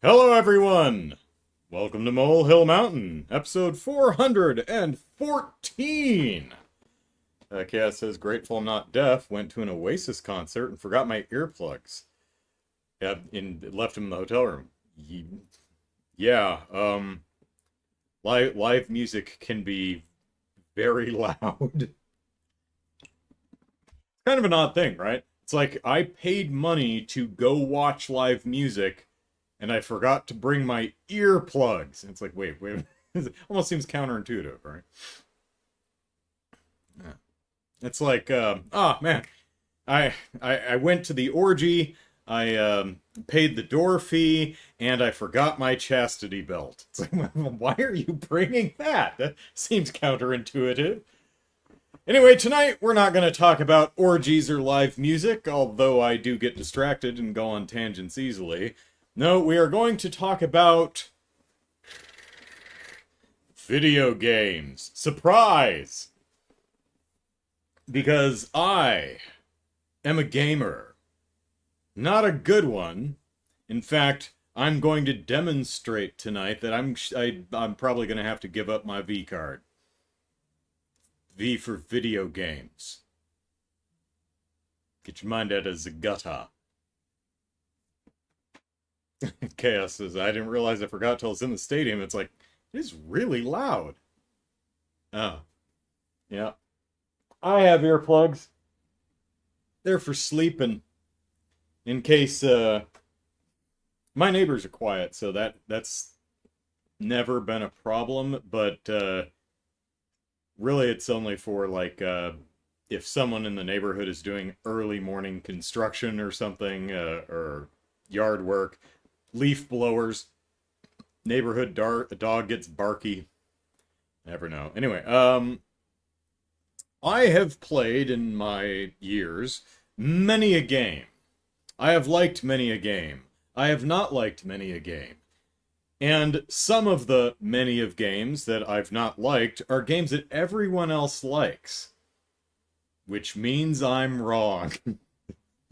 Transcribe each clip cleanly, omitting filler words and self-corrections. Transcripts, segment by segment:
Hello, everyone! Welcome to Molehill Mountain, episode 414! Chaos says, Grateful I'm not deaf, went to an Oasis concert and forgot my earplugs. Yeah, left them in the hotel room. Yeah, live music can be very loud. Kind of an odd thing, right? It's like, I paid money to go watch live music, and I forgot to bring my earplugs. It's like, wait. It almost seems counterintuitive, right? Yeah. It's like, man, I went to the orgy, I paid the door fee, and I forgot my chastity belt. It's like, why are you bringing that? That seems counterintuitive. Anyway, tonight we're not going to talk about orgies or live music, although I do get distracted and go on tangents easily. No, we are going to talk about video games. Surprise! Because I am a gamer. Not a good one. In fact, I'm going to demonstrate tonight that I'm probably going to have to give up my V card. V for video games. Get your mind out of the gutter. Chaos says, I didn't realize I forgot till it's in the stadium. It's like, it is really loud. Oh. Yeah. I have earplugs. They're for sleeping. In case, my neighbors are quiet, so that's never been a problem, but, really, it's only for, like, if someone in the neighborhood is doing early morning construction or something, or yard work, leaf blowers, neighborhood dog gets barky. Never know. Anyway, I have played in my years many a game. I have liked many a game. I have not liked many a game. And some of the many of games that I've not liked are games that everyone else likes. Which means I'm wrong.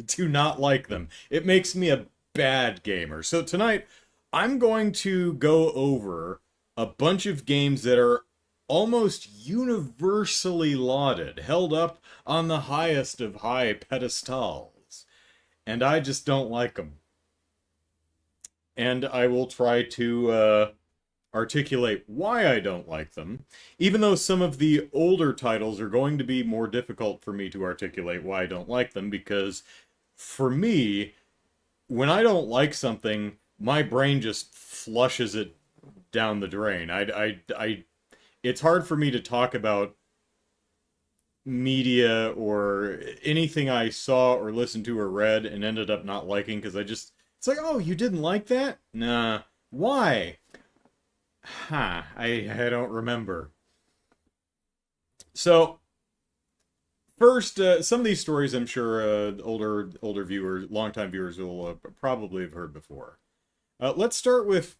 To not like them. It makes me a bad gamer. So tonight, I'm going to go over a bunch of games that are almost universally lauded, held up on the highest of high pedestals. And I just don't like them. And I will try to articulate why I don't like them, even though some of the older titles are going to be more difficult for me to articulate why I don't like them, because for me, when I don't like something, my brain just flushes it down the drain. It's hard for me to talk about media or anything I saw or listened to or read and ended up not liking, because it's like, oh, you didn't like that? Nah. Why? I don't remember. So, first, some of these stories I'm sure older viewers, longtime viewers will probably have heard before. Let's start with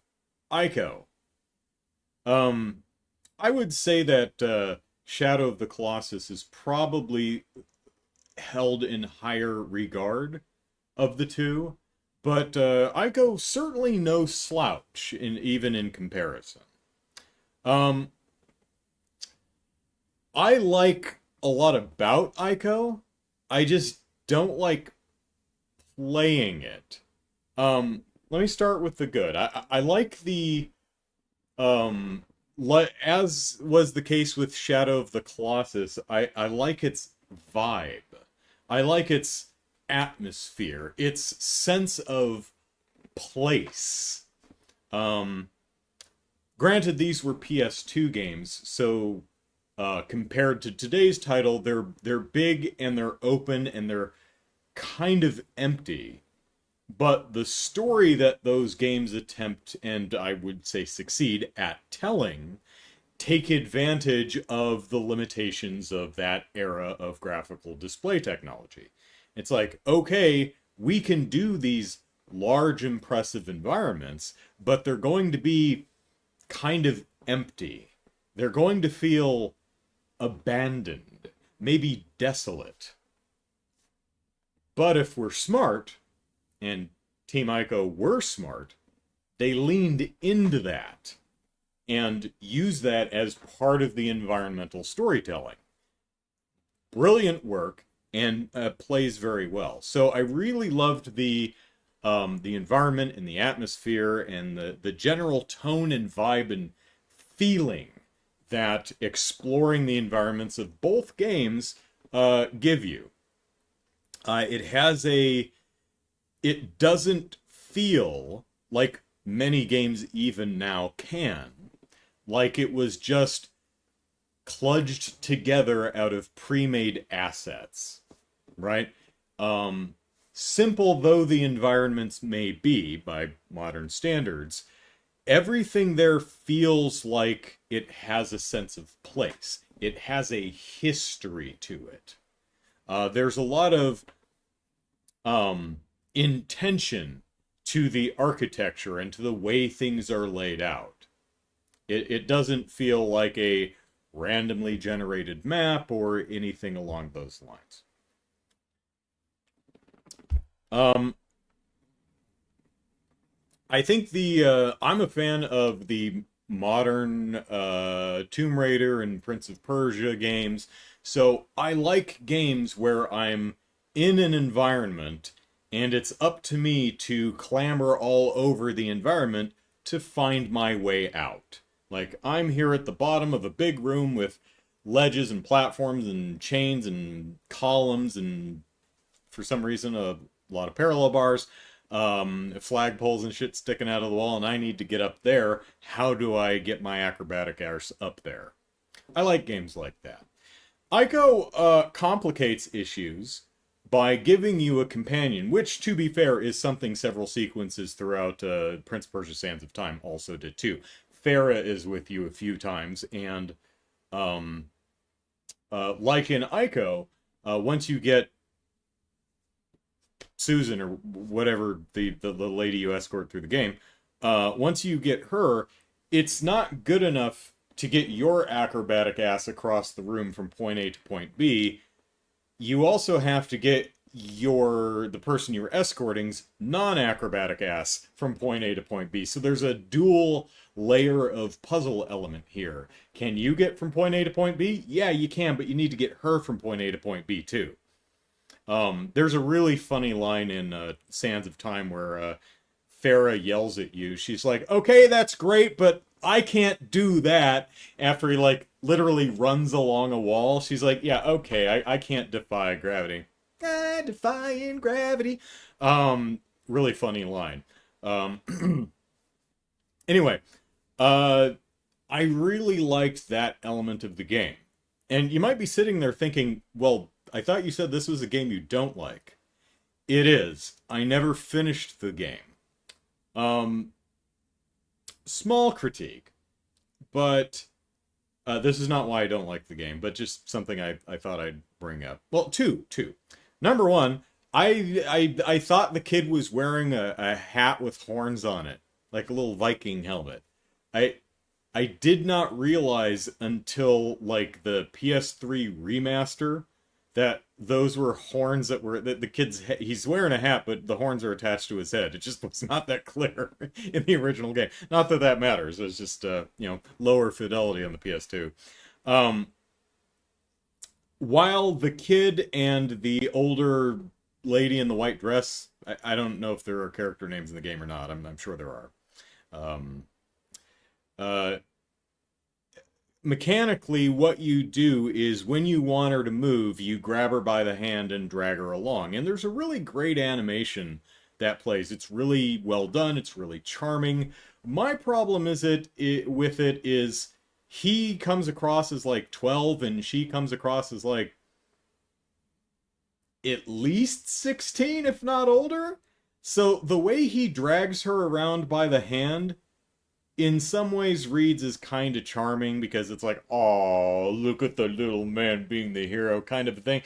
Ico. I would say that Shadow of the Colossus is probably held in higher regard of the two, but Ico certainly no slouch even in comparison. Um, I like a lot about Ico. I just don't like playing it. Let me start with the good. I like the as was the case with Shadow of the Colossus. I like its vibe. I like its atmosphere, its sense of place. Granted, these were PS2 games, so compared to today's title, they're big and they're open and they're kind of empty. But the story that those games attempt, and I would say succeed at telling, take advantage of the limitations of that era of graphical display technology. It's like, okay, we can do these large, impressive environments, but they're going to be kind of empty. They're going to feel abandoned, maybe desolate. But if we're smart, and Team Ico were smart, they leaned into that and used that as part of the environmental storytelling. Brilliant work, and plays very well. So I really loved the environment and the atmosphere and the general tone and vibe and feeling that exploring the environments of both games give you. It doesn't feel like many games even now can, like it was just kludged together out of pre-made assets, right? Simple though the environments may be by modern standards, everything there feels like it has a sense of place. It has a history to it. There's a lot of intention to the architecture and to the way things are laid out. It doesn't feel like a randomly generated map or anything along those lines. I think I'm a fan of the modern Tomb Raider and Prince of Persia games. So I like games where I'm in an environment and it's up to me to clamber all over the environment to find my way out. Like, I'm here at the bottom of a big room with ledges and platforms and chains and columns and, for some reason, a lot of parallel bars, flagpoles and shit sticking out of the wall, and I need to get up there. How do I get my acrobatic arse up there? I like games like that. Ico complicates issues by giving you a companion, which, to be fair, is something several sequences throughout Prince of Persia: Sands of Time also did too. Farah is with you a few times, and like in Ico, once you get Susan, or whatever the lady you escort through the game, once you get her, it's not good enough to get your acrobatic ass across the room from point A to point B. You also have to get the person you're escorting's non-acrobatic ass from point A to point B. So there's a dual layer of puzzle element here. Can you get from point A to point B? Yeah, you can, but you need to get her from point A to point B too. There's a really funny line in Sands of Time where Farah yells at you. She's like, okay, that's great, but I can't do that. After he, like, literally runs along a wall. She's like, yeah, okay, I can't defy gravity. Defying gravity. Really funny line. Anyway, I really liked that element of the game. And you might be sitting there thinking, well, I thought you said this was a game you don't like. It is. I never finished the game. Small critique, but this is not why I don't like the game, but just something I thought I'd bring up. Well, two. Number one, I thought the kid was wearing a hat with horns on it, like a little Viking helmet. I did not realize until, like, the PS3 remaster that those were horns that were the kid's he's wearing a hat, but the horns are attached to his head. It just was not that clear in the original game. Not that that matters. It's just lower fidelity on the PS2. While the kid and the older lady in the white dress, I don't know if there are character names in the game or not. I'm sure there are. Mechanically, what you do is when you want her to move, you grab her by the hand and drag her along. And there's a really great animation that plays. It's really well done. It's really charming. My problem with it is he comes across as like 12 and she comes across as like at least 16, if not older. So the way he drags her around by the hand in some ways reads as kind of charming because it's like, oh, look at the little man being the hero kind of a thing.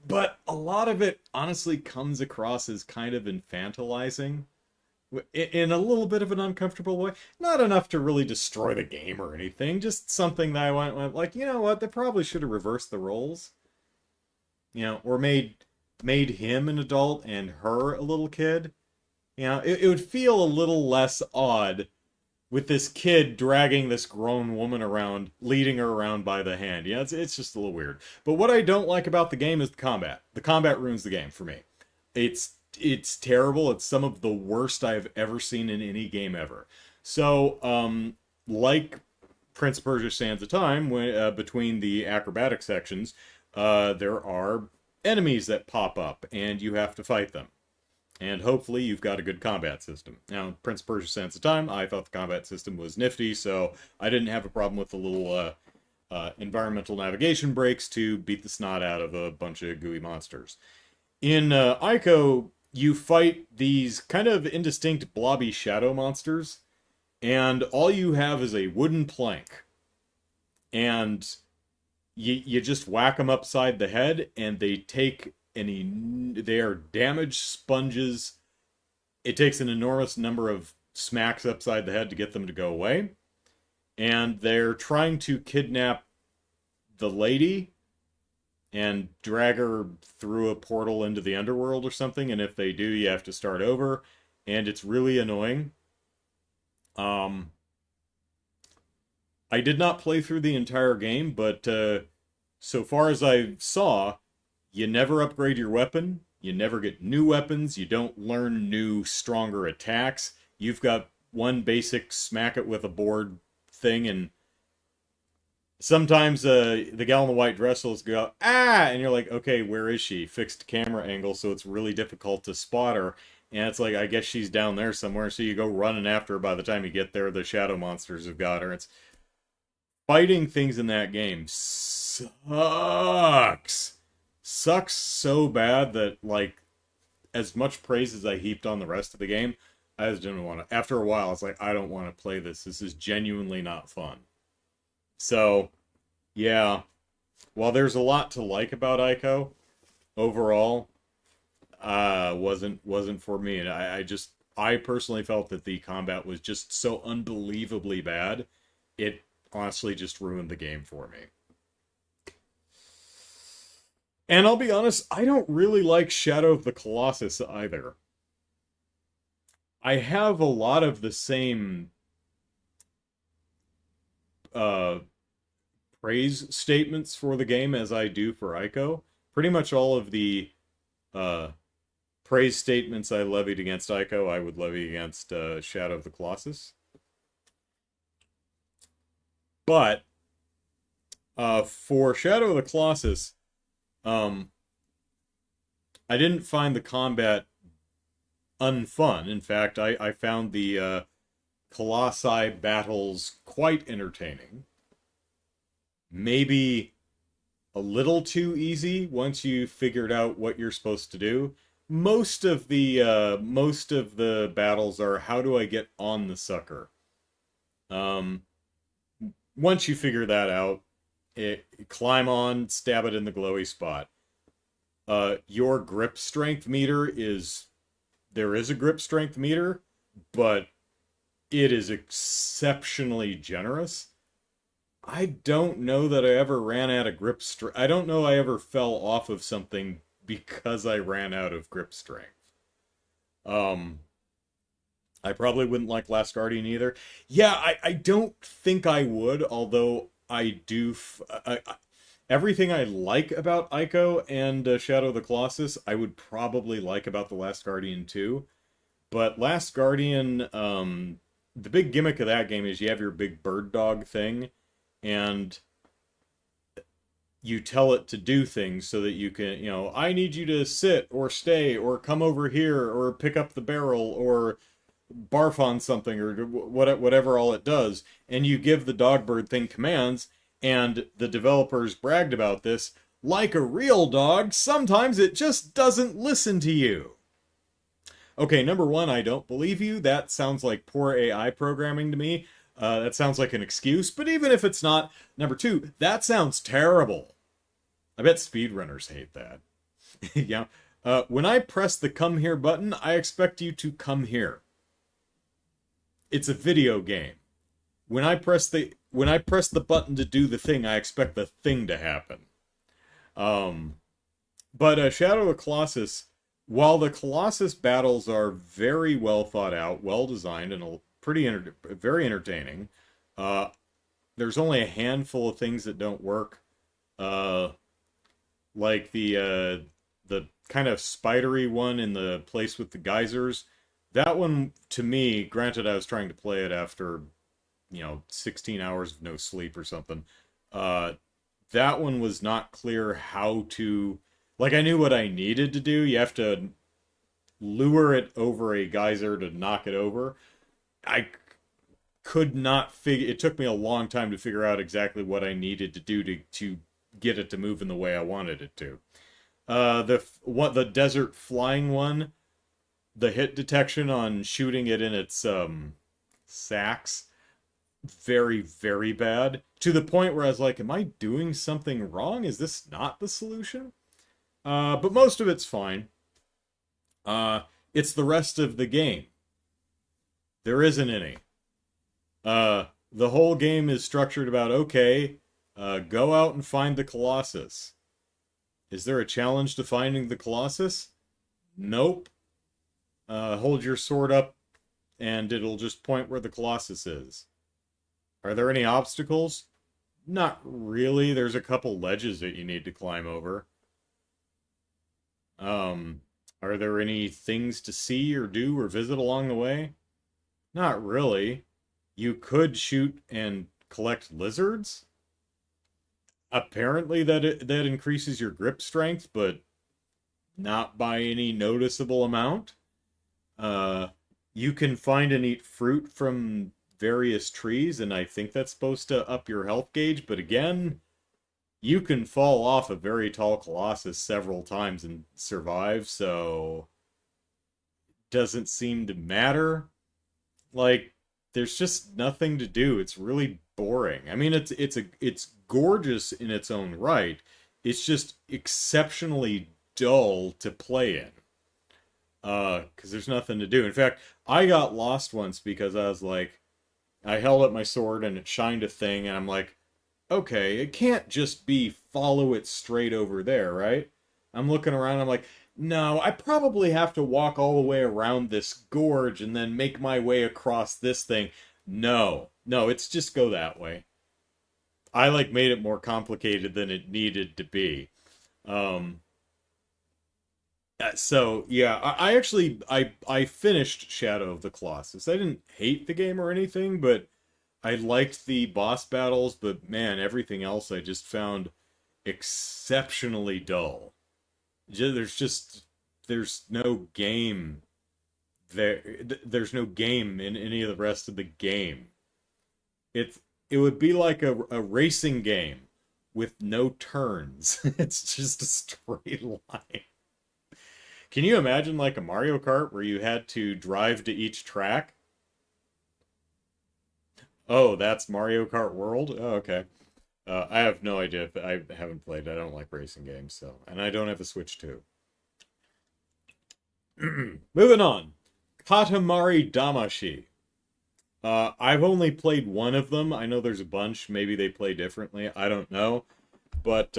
But a lot of it honestly comes across as kind of infantilizing in a little bit of an uncomfortable way. Not enough to really destroy the game or anything, just something that I went like, you know what, they probably should have reversed the roles. Or made him an adult and her a little kid. it would feel a little less odd with this kid dragging this grown woman around, leading her around by the hand. It's just a little weird. But what I don't like about the game is the combat. The combat ruins the game for me. It's terrible. It's some of the worst I've ever seen in any game ever. So, like Prince of Persia: Sands of Time, between the acrobatic sections, there are enemies that pop up, and you have to fight them. And hopefully you've got a good combat system. Now, Prince of Persia: Sands of Time, I thought the combat system was nifty, so I didn't have a problem with the little environmental navigation breaks to beat the snot out of a bunch of gooey monsters. In Ico, you fight these kind of indistinct blobby shadow monsters, and all you have is a wooden plank. And you just whack them upside the head, and they take they are damaged sponges. It takes an enormous number of smacks upside the head to get them to go away. And they're trying to kidnap the lady and drag her through a portal into the underworld or something. And if they do, you have to start over. And it's really annoying. I did not play through the entire game, but so far as I saw, you never upgrade your weapon, you never get new weapons, you don't learn new, stronger attacks. You've got one basic smack it with a board thing, and sometimes the gal in the white dress will go, ah! And you're like, okay, where is she? Fixed camera angle, so it's really difficult to spot her. And it's like, I guess she's down there somewhere, so you go running after her. By the time you get there, the shadow monsters have got her. It's fighting things in that game sucks. Sucks so bad that, like, as much praise as I heaped on the rest of the game, I just didn't want to. After a while, it's like, I don't want to play this. This is genuinely not fun. So, yeah. While there's a lot to like about Ico, overall, wasn't for me. And I personally felt that the combat was just so unbelievably bad. It honestly just ruined the game for me. And I'll be honest, I don't really like Shadow of the Colossus either. I have a lot of the same praise statements for the game as I do for Ico. Pretty much all of the praise statements I levied against Ico, I would levy against Shadow of the Colossus. But for Shadow of the Colossus, I didn't find the combat unfun. In fact, I found the Colossi battles quite entertaining. Maybe a little too easy once you figured out what you're supposed to do. Most of the battles are, how do I get on the sucker? Once you figure that out, climb on, stab it in the glowy spot. Your grip strength meter there is a grip strength meter, but it is exceptionally generous. I don't know that I ever ran out of grip strength. I don't know I ever fell off of something because I ran out of grip strength. I probably wouldn't like Last Guardian either. Yeah, I don't think I would, although I do... everything I like about Ico and Shadow of the Colossus, I would probably like about The Last Guardian too. But Last Guardian, the big gimmick of that game is you have your big bird dog thing, and you tell it to do things so that you can, I need you to sit or stay or come over here or pick up the barrel or barf on something or whatever all it does. And you give the dog bird thing commands, and the developers bragged about this. Like a real dog, sometimes it just doesn't listen to you. Okay, number one, I don't believe you. That sounds like poor AI programming to me. That sounds like an excuse, but even if it's not, number two, that sounds terrible. I bet speedrunners hate that. Yeah. When I press the come here button, I expect you to come here. It's a video game. When I press the button to do the thing, I expect the thing to happen. But Shadow of the Colossus while the Colossus battles are very well thought out, well designed, and very entertaining, uh, there's only a handful of things that don't work. Uh, like the kind of spidery one in the place with the geysers. That one, to me, granted, I was trying to play it after 16 hours of no sleep or something. Uh, that one was not clear how to. Like, I knew what I needed to do. You have to lure it over a geyser to knock it over. I could not figure. It took me a long time to figure out exactly what I needed to do to get it to move in the way I wanted it to. The desert flying one, the hit detection on shooting it in its sacks, very very bad, to the point where I was like, am I doing something wrong? Is this not the solution? But most of it's fine. It's the rest of the game. There isn't any. The whole game is structured about, okay, go out and find the Colossus. Is there a challenge to finding the Colossus? Nope. Hold your sword up and it'll just point where the Colossus is. Are there any obstacles? Not really. There's a couple ledges that you need to climb over. Are there any things to see or do or visit along the way? Not really. You could shoot and collect lizards. Apparently that increases your grip strength, but not by any noticeable amount. You can find and eat fruit from various trees, and I think that's supposed to up your health gauge, but again, you can fall off a very tall Colossus several times and survive, so doesn't seem to matter. Like, there's just nothing to do. It's really boring. I mean, it's gorgeous in its own right. It's just exceptionally dull to play in. Because there's nothing to do. In fact, I got lost once because I was like, I held up my sword and it shined a thing, and I'm like, okay, it can't just be follow it straight over there, right? I'm looking around, I'm like, no, I probably have to walk all the way around this gorge and then make my way across this thing. No, it's just go that way. I like made it more complicated than it needed to be. Um, so yeah, I actually I finished Shadow of the Colossus. I didn't hate the game or anything, but I liked the boss battles, but man, everything else I just found exceptionally dull. There's no game there. There's no game in any of the rest of the game. It would be like a racing game with no turns. It's just a straight line. Can you imagine like a Mario Kart where you had to drive to each track? Oh, that's Mario Kart World? Oh, okay. I have no idea. If I haven't played. I don't like racing games, so. And I don't have a Switch too. Moving on. Katamari Damacy. I've only played one of them. I know there's a bunch. Maybe they play differently. I don't know. But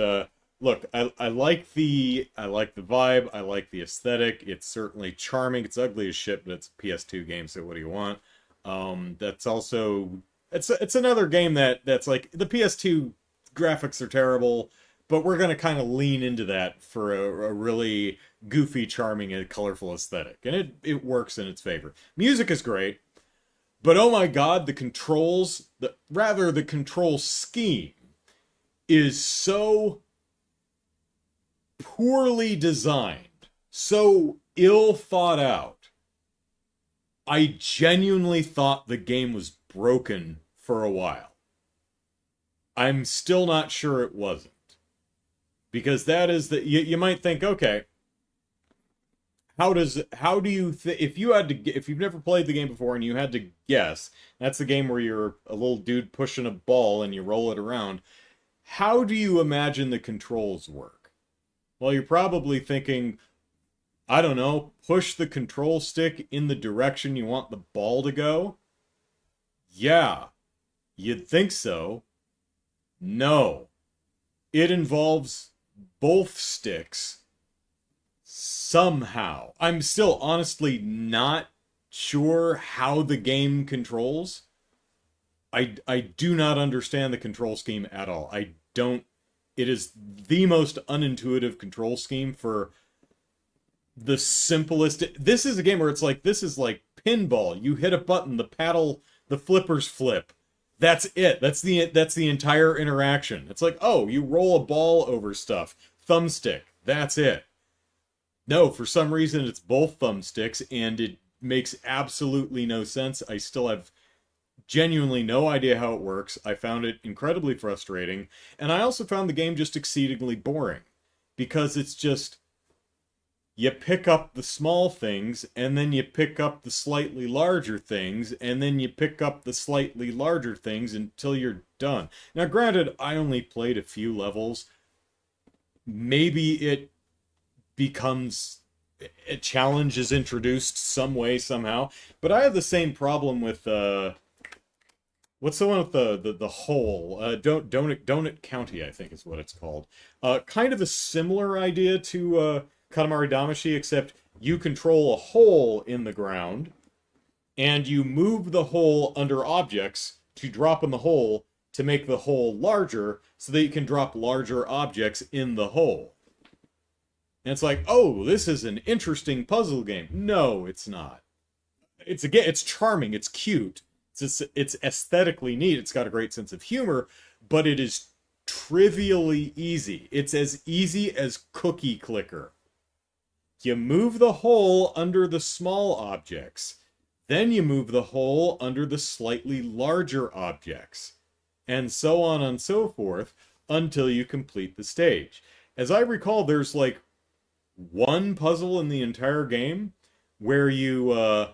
look, I like the vibe. I like the aesthetic. It's certainly charming. It's ugly as shit, but it's a PS2 game, so what do you want? That's also it's another game that's like the PS2 graphics are terrible, but we're gonna kind of lean into that for a really goofy, charming, and colorful aesthetic, and it works in its favor. Music is great, but oh my god, the control scheme is so poorly designed, so ill thought out. I genuinely thought the game was broken for a while. I'm still not sure it wasn't. Because that is you might think, okay, how do you if you've never played the game before and you had to guess, that's the game where you're a little dude pushing a ball and you roll it around. How do you imagine the controls work? Well, you're probably thinking, I don't know, push the control stick in the direction you want the ball to go? Yeah, you'd think so. No. It involves both sticks somehow. I'm still honestly not sure how the game controls. I do not understand the control scheme at all. I don't. It is the most unintuitive control scheme for the simplest. This is a game where it's like, this is like pinball. You hit a button, the paddle, the flippers flip. That's it. That's the entire interaction. It's like, oh, you roll a ball over stuff. Thumbstick. That's it. No, for some reason it's both thumbsticks, and it makes absolutely no sense. I still have genuinely no idea how it works. I found it incredibly frustrating, and I also found the game just exceedingly boring, because it's just, you pick up the small things, and then you pick up the slightly larger things, and then you pick up the slightly larger things until you're done. Now, granted, I only played a few levels. Maybe it becomes, a challenge is introduced some way, somehow. But I have the same problem with, what's the one with the hole? Donut County, I think is what it's called. Kind of a similar idea to, Katamari Damacy, except you control a hole in the ground, and you move the hole under objects to drop in the hole to make the hole larger, so that you can drop larger objects in the hole. And it's like, oh, this is an interesting puzzle game. No, it's not. It's charming, it's cute, it's aesthetically neat, it's got a great sense of humor, but it is trivially easy. It's as easy as cookie clicker. You move the hole under the small objects. Then you move the hole under the slightly larger objects. And so on and so forth until you complete the stage. As I recall, there's like one puzzle in the entire game where you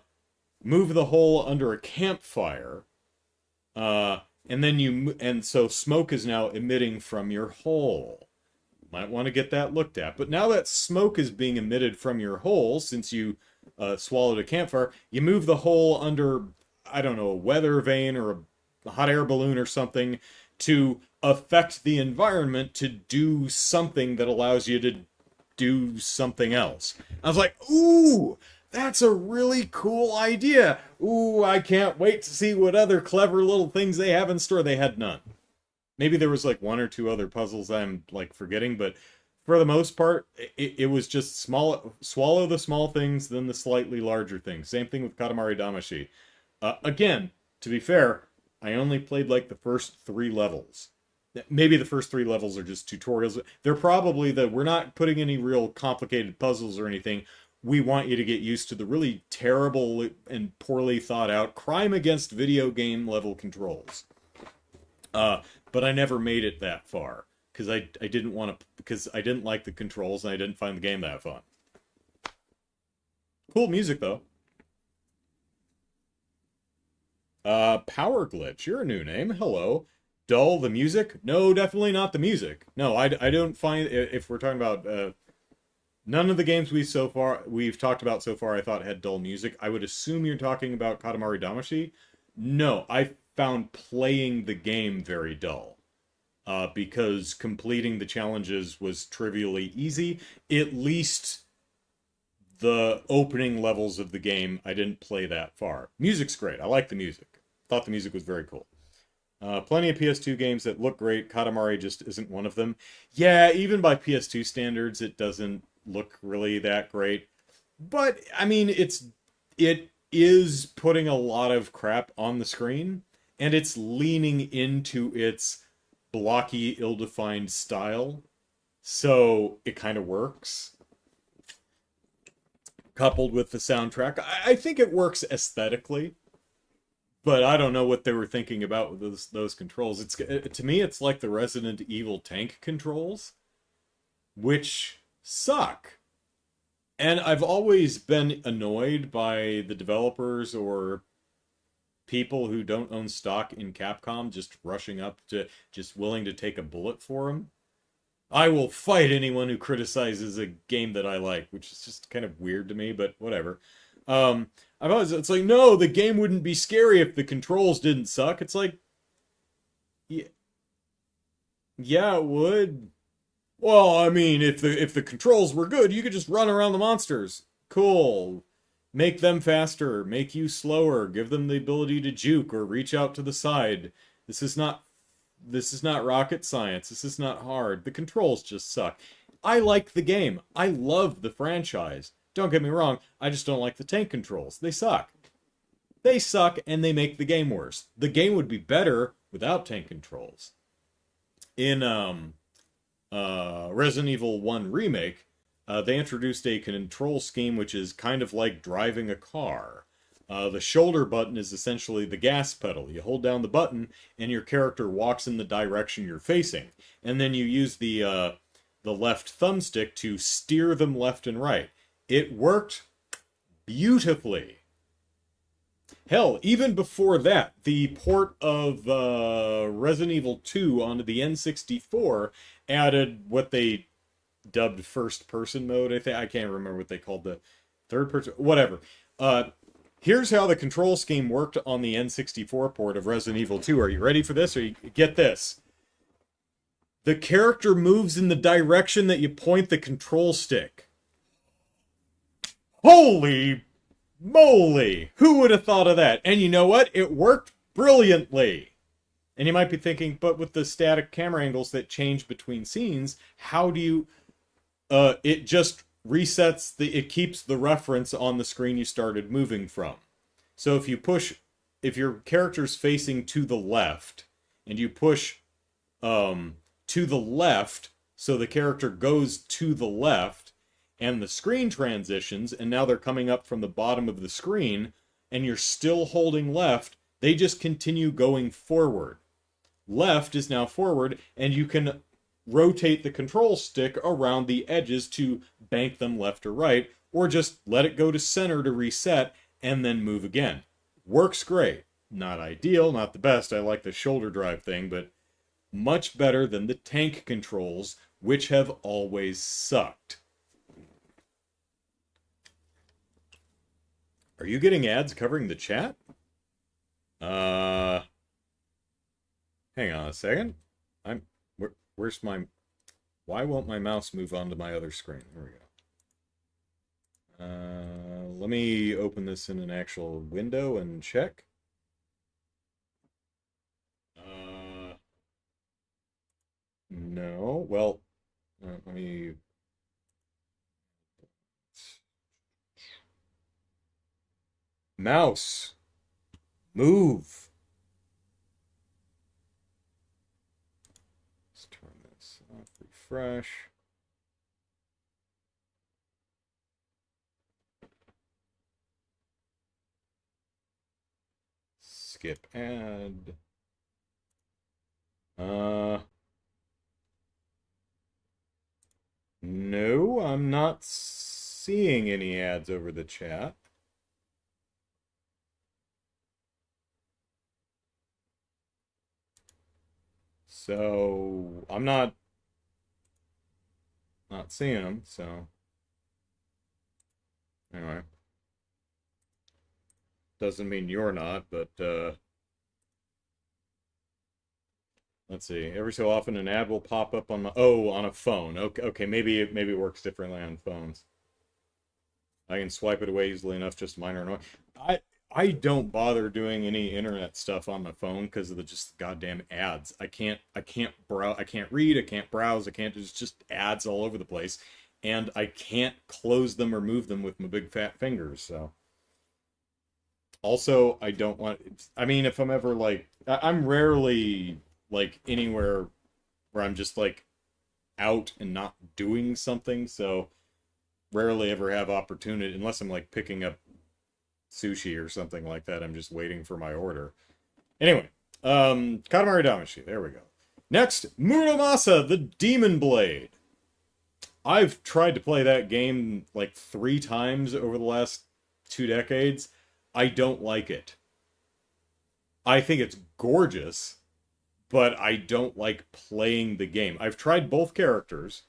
move the hole under a campfire. And so smoke is now emitting from your hole. Might want to get that looked at. But now that smoke is being emitted from your hole, since you swallowed a campfire, you move the hole under, I don't know, a weather vane or a hot air balloon or something to affect the environment to do something that allows you to do something else. I was like, ooh, that's a really cool idea. Ooh, I can't wait to see what other clever little things they have in store. They had none. Maybe there was like one or two other puzzles I'm like forgetting, but for the most part, it was just swallow the small things, then the slightly larger things. Same thing with Katamari Damacy. Again, to be fair, I only played like the first 3 levels. Maybe the first 3 levels are just tutorials. They're probably we're not putting any real complicated puzzles or anything. We want you to get used to the really terrible and poorly thought out crime against video game level controls. But I never made it that far because I didn't want to, because I didn't like the controls and I didn't find the game that fun. Cool music though. Power Glitch, you're a new name. Hello. Dull the music? No, definitely not the music. No, I don't find, if we're talking about none of the games we've talked about so far I thought had dull music. I would assume you're talking about Katamari Damacy. No, I found playing the game very dull. Because completing the challenges was trivially easy. At least the opening levels of the game, I didn't play that far. Music's great. I like the music. Thought the music was very cool. Plenty of PS2 games that look great. Katamari just isn't one of them. Yeah, even by PS2 standards, it doesn't look really that great. But, I mean, it is putting a lot of crap on the screen, and it's leaning into its blocky, ill-defined style. So it kind of works. Coupled with the soundtrack, I think it works aesthetically. But I don't know what they were thinking about with those controls. To me, it's like the Resident Evil tank controls, which suck. And I've always been annoyed by the developers or people who don't own stock in Capcom just rushing up to, just willing to take a bullet for them. I will fight anyone who criticizes a game that I like, which is just kind of weird to me, but whatever. It's like, no, the game wouldn't be scary if the controls didn't suck. It's like, yeah, it would. Well, I mean, if the controls were good, you could just run around the monsters. Cool. Make them faster, make you slower, give them the ability to juke or reach out to the side. This is not this is not rocket science. This is not hard. The controls just suck. I like the game. I love the franchise. Don't get me wrong, I just don't like the tank controls. They suck. They suck and they make the game worse. The game would be better without tank controls. In Resident Evil 1 Remake, they introduced a control scheme which is kind of like driving a car. The shoulder button is essentially the gas pedal. You hold down the button, and your character walks in the direction you're facing, and then you use the left thumbstick to steer them left and right. It worked beautifully. Hell, even before that, the port of Resident Evil 2 onto the N64 added what they dubbed first person mode. I can't remember what they called the third person, whatever. Here's how the control scheme worked on the N64 port of Resident Evil 2. Are you ready for this? Or you get this? The character moves in the direction that you point the control stick. Holy moly! Who would have thought of that? And you know what? It worked brilliantly. And you might be thinking, but with the static camera angles that change between scenes, how do you... it just resets it keeps the reference on the screen you started moving from. So if your character's facing to the left, and you push to the left, so the character goes to the left, and the screen transitions, and now they're coming up from the bottom of the screen, and you're still holding left, they just continue going forward. Left is now forward, and you can rotate the control stick around the edges to bank them left or right, or just let it go to center to reset, and then move again. Works great. Not ideal, not the best. I like the shoulder drive thing, but much better than the tank controls, which have always sucked. Are you getting ads covering the chat? Hang on a second. Where's my... Why won't my mouse move on to my other screen? There we go. Let me open this in an actual window and check. No. Well, let me... Mouse. Move. Let's turn this off. Refresh. Skip ad. No, I'm not seeing any ads over the chat. So, I'm not seeing them, so anyway. Doesn't mean you're not, but let's see. Every so often an ad will pop up on on a phone. Okay, maybe it works differently on phones. I can swipe it away easily enough, just minor annoyance. I don't bother doing any internet stuff on my phone because of the just goddamn ads. I can't browse, I can't read, I can't browse, I can't, there's just ads all over the place. And I can't close them or move them with my big fat fingers, so. Also, I don't want, I mean, if I'm ever like, I'm rarely like anywhere where I'm just like out and not doing something, so rarely ever have opportunity, unless I'm like picking up sushi or something like that. I'm just waiting for my order. Anyway, Katamari Damacy, there we go. Next, Muramasa, the Demon Blade. I've tried to play that game like 3 times over the last 2 decades. I don't like it. I think it's gorgeous, but I don't like playing the game. I've tried both characters,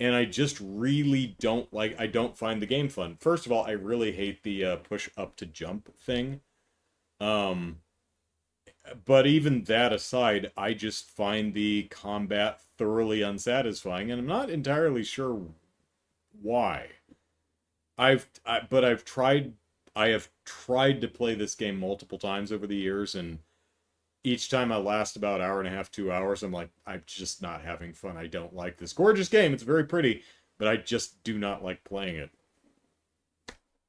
and I just really don't like, I don't find the game fun. First of all, I really hate the push up to jump thing. But even that aside, I just find the combat thoroughly unsatisfying, and I'm not entirely sure why. But I have tried to play this game multiple times over the years, and each time I last about an hour and a half, 2 hours, I'm like, I'm just not having fun. I don't like this gorgeous game. It's very pretty, but I just do not like playing it.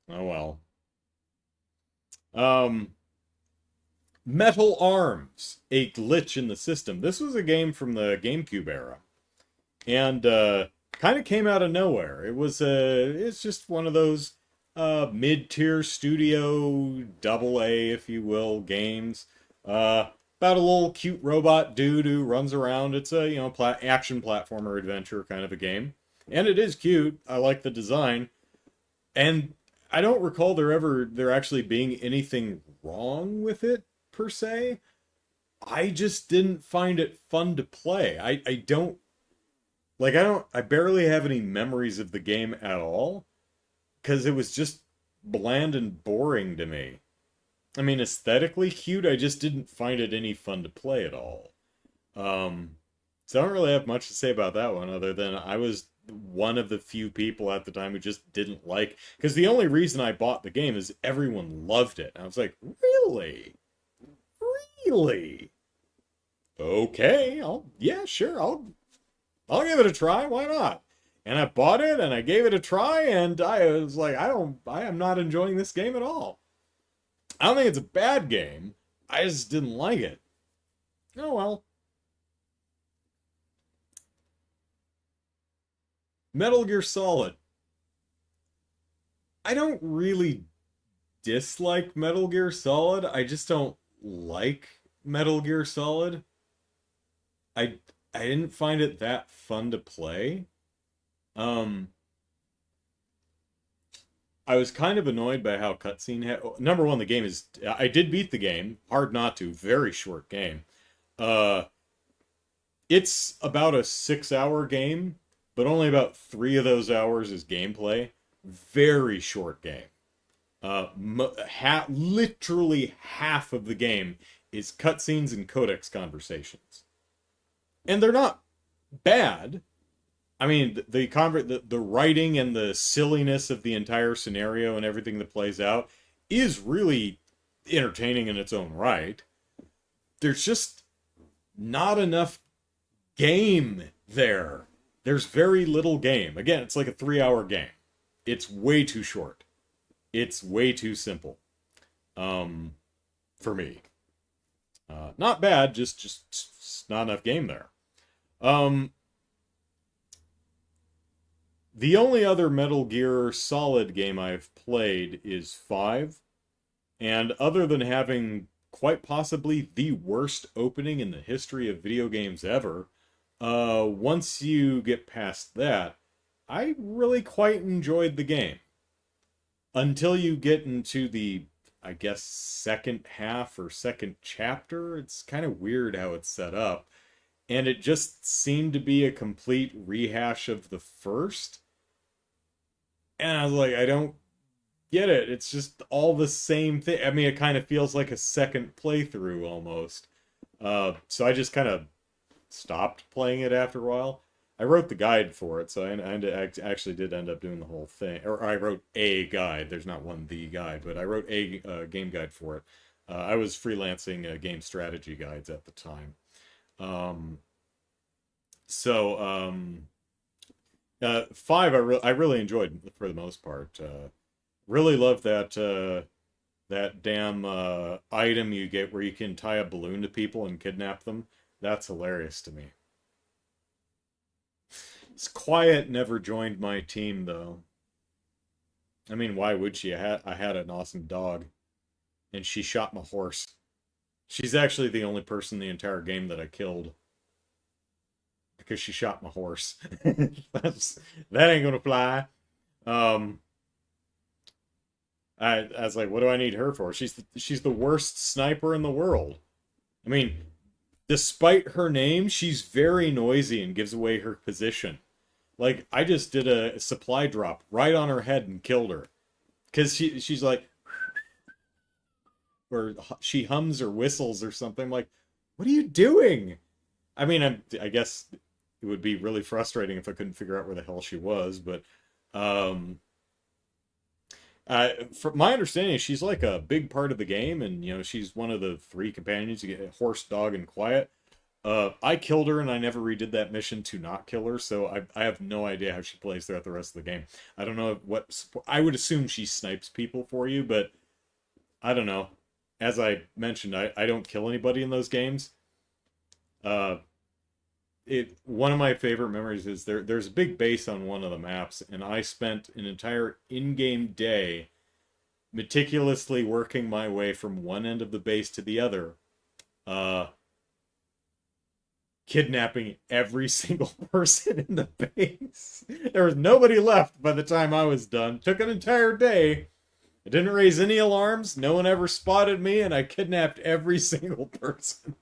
Oh well. Um, Metal Arms, a glitch in the system. This was a game from the GameCube era, and kind of came out of nowhere. It's just one of those mid-tier studio double A, if you will, games. About a little cute robot dude who runs around. It's a action platformer adventure kind of a game, and it is cute. I like the design, and I don't recall there actually being anything wrong with it per se. I just didn't find it fun to play. I don't like I barely have any memories of the game at all because it was just bland and boring to me. I mean, aesthetically cute, I just didn't find it any fun to play at all. So I don't really have much to say about that one other than I was one of the few people at the time who just didn't like, because the only reason I bought the game is everyone loved it. And I was like, really? Really? Okay, yeah, sure, I'll give it a try. Why not? And I bought it and I gave it a try, and I was like, I am not enjoying this game at all. I don't think it's a bad game. I just didn't like it. Oh well. Metal Gear Solid. I don't really dislike Metal Gear Solid. I just don't like Metal Gear Solid. I I didn't find it that fun to play. Um, I was kind of annoyed by how cutscene had. Number one, the game is. I did beat the game. Hard not to. Very short game. Uh, it's about a 6 hour game, but only about 3 of those hours is gameplay. Very short game. Literally half of the game is cutscenes and codex conversations, and they're not bad. I mean, the writing and the silliness of the entire scenario and everything that plays out is really entertaining in its own right. There's just not enough game there. There's very little game. Again, it's like a 3 hour game. It's way too short. It's way too simple. For me. Not bad, just not enough game there. The only other Metal Gear Solid game I've played is 5, and other than having quite possibly the worst opening in the history of video games ever, once you get past that, I really quite enjoyed the game. Until you get into the, I guess, second half or second chapter. It's kind of weird how it's set up. And it just seemed to be a complete rehash of the first. And I was like, I don't get it. It's just all the same thing. I mean, it kind of feels like a second playthrough almost. So I just kind of stopped playing it after a while. I wrote the guide for it, so I actually did end up doing the whole thing. Or I wrote a guide. There's not one the guide, but I wrote a game guide for it. I was freelancing game strategy guides at the time. So 5 I really enjoyed for the most part. Really love that damn item you get where you can tie a balloon to people and kidnap them. That's hilarious to me. It's quiet never joined my team though. I mean, why would she? I had an awesome dog, and she shot my horse. She's actually the only person in the entire game that I killed because she shot my horse. That ain't gonna fly. Um, I was like, what do I need her for? She's the worst sniper in the world. I mean, despite her name, she's very noisy and gives away her position. Like, I just did a supply drop right on her head and killed her. Because she's like, or she hums or whistles or something. I'm like, what are you doing? I mean, I guess it would be really frustrating if I couldn't figure out where the hell she was, but um, from my understanding, she's like a big part of the game, and she's one of the three companions. You get horse, dog, and quiet. I killed her, and I never redid that mission to not kill her, so I have no idea how she plays throughout the rest of the game. I don't know what I would assume she snipes people for you, but I don't know. As I mentioned, I don't kill anybody in those games. Uh, one of my favorite memories is there's a big base on one of the maps, and I spent an entire in-game day meticulously working my way from one end of the base to the other, uh, kidnapping every single person in the base. There was nobody left by the time I was done. Took an entire day. I didn't raise any alarms. No one ever spotted me, and I kidnapped every single person.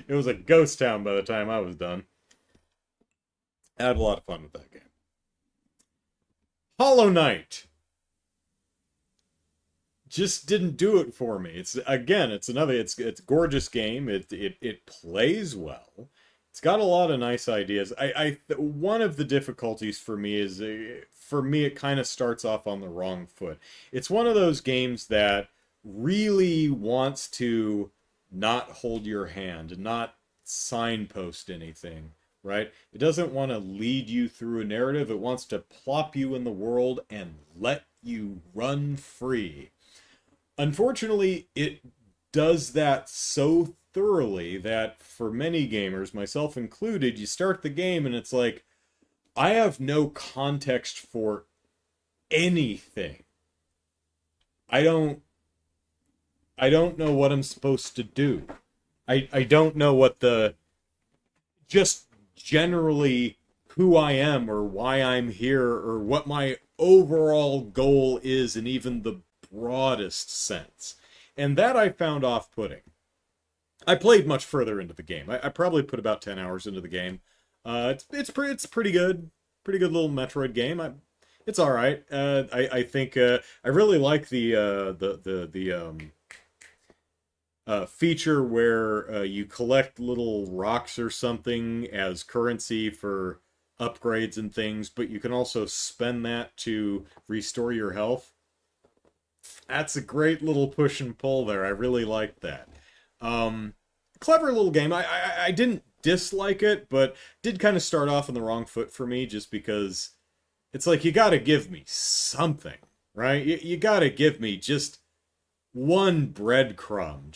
It was a ghost town by the time I was done. I had a lot of fun with that game. Hollow Knight just didn't do it for me. It's another. It's a gorgeous game. It plays well. It's got a lot of nice ideas. One of the difficulties for me is it kind of starts off on the wrong foot. It's one of those games that really wants to not hold your hand and not signpost anything, right? It doesn't want to lead you through a narrative. It wants to plop you in the world and let you run free. Unfortunately, it does that so thoroughly that for many gamers, myself included, you start the game and it's like, I have no context for anything. I don't I don't know what I'm supposed to do. I don't know what just generally who I am or why I'm here or what my overall goal is in even the broadest sense. And that I found off-putting. I played much further into the game. I probably put about 10 hours into the game. It's pretty good. Pretty good little Metroid game. It's all right. I think I really like the feature where you collect little rocks or something as currency for upgrades and things, but you can also spend that to restore your health. That's a great little push and pull there. I really liked that. Clever little game. I didn't dislike it, but did kind of start off on the wrong foot for me just because it's like you gotta give me something, right? You gotta give me just one breadcrumb.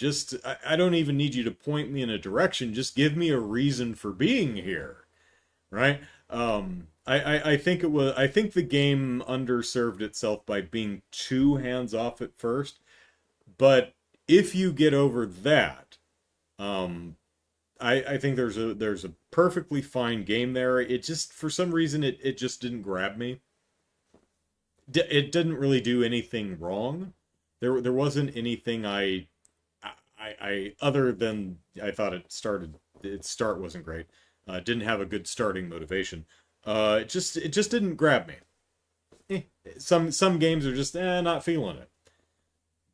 I don't even need you to point me in a direction. Just give me a reason for being here, right? I think I think the game underserved itself by being too hands off at first, but if you get over that, I think there's a perfectly fine game there. It just for some reason it just didn't grab me. It didn't really do anything wrong. There wasn't anything I other than I thought its start wasn't great. Didn't have a good starting motivation. It just didn't grab me. Some games are just not feeling it.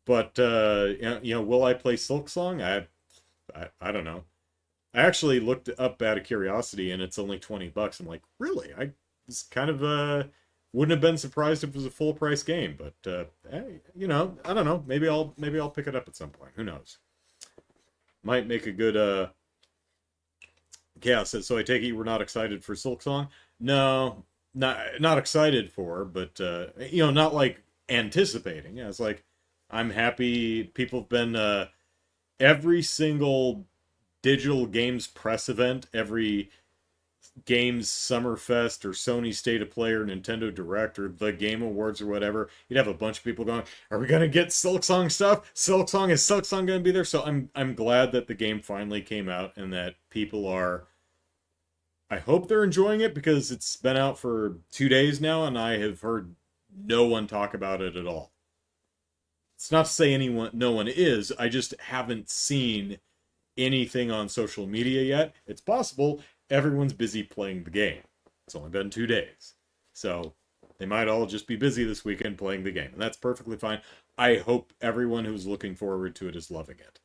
But will I play Silksong? I don't know. I actually looked up out of curiosity, and it's only $20. I'm like, really? I was kind of wouldn't have been surprised if it was a full price game, but hey, I don't know. Maybe I'll pick it up at some point. Who knows? Might make a good yeah. So I take it you were not excited for Silksong? No, not excited for, but not like anticipating. Yeah, it's like I'm happy. People have been every single digital games press event, every Games Summerfest or Sony State of Play or Nintendo Direct or the Game Awards or whatever, you'd have a bunch of people going, "Are we gonna get Silksong stuff? Is Silksong gonna be there?" So I'm glad that the game finally came out and that people are. I hope they're enjoying it because it's been out for 2 days now and I have heard no one talk about it at all. It's not to say no one is. I just haven't seen anything on social media yet. It's possible everyone's busy playing the game. It's only been 2 days. So they might all just be busy this weekend playing the game. And that's perfectly fine. I hope everyone who's looking forward to it is loving it.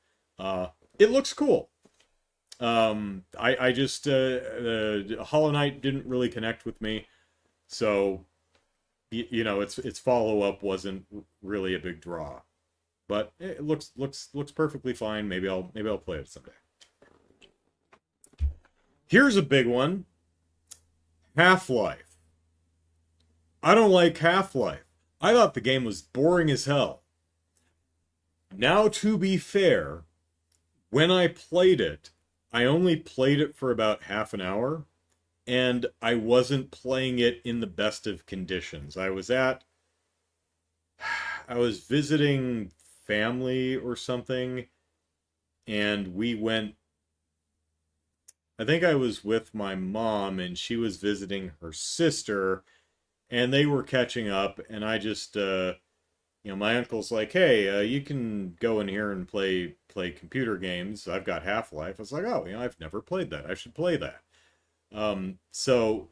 It looks cool. I just Hollow Knight didn't really connect with me, so you know its follow up wasn't really a big draw. But it looks perfectly fine. Maybe I'll play it someday. Here's a big one. Half-Life. I don't like Half-Life. I thought the game was boring as hell. Now, to be fair, when I played it, I only played it for about half an hour, and I wasn't playing it in the best of conditions. I was visiting family or something, and we went. I think I was with my mom, and she was visiting her sister, and they were catching up, and I just, my uncle's like, "Hey, you can go in here and play computer games. I've got Half-Life." I was like, "Oh, I've never played that. I should play that." So,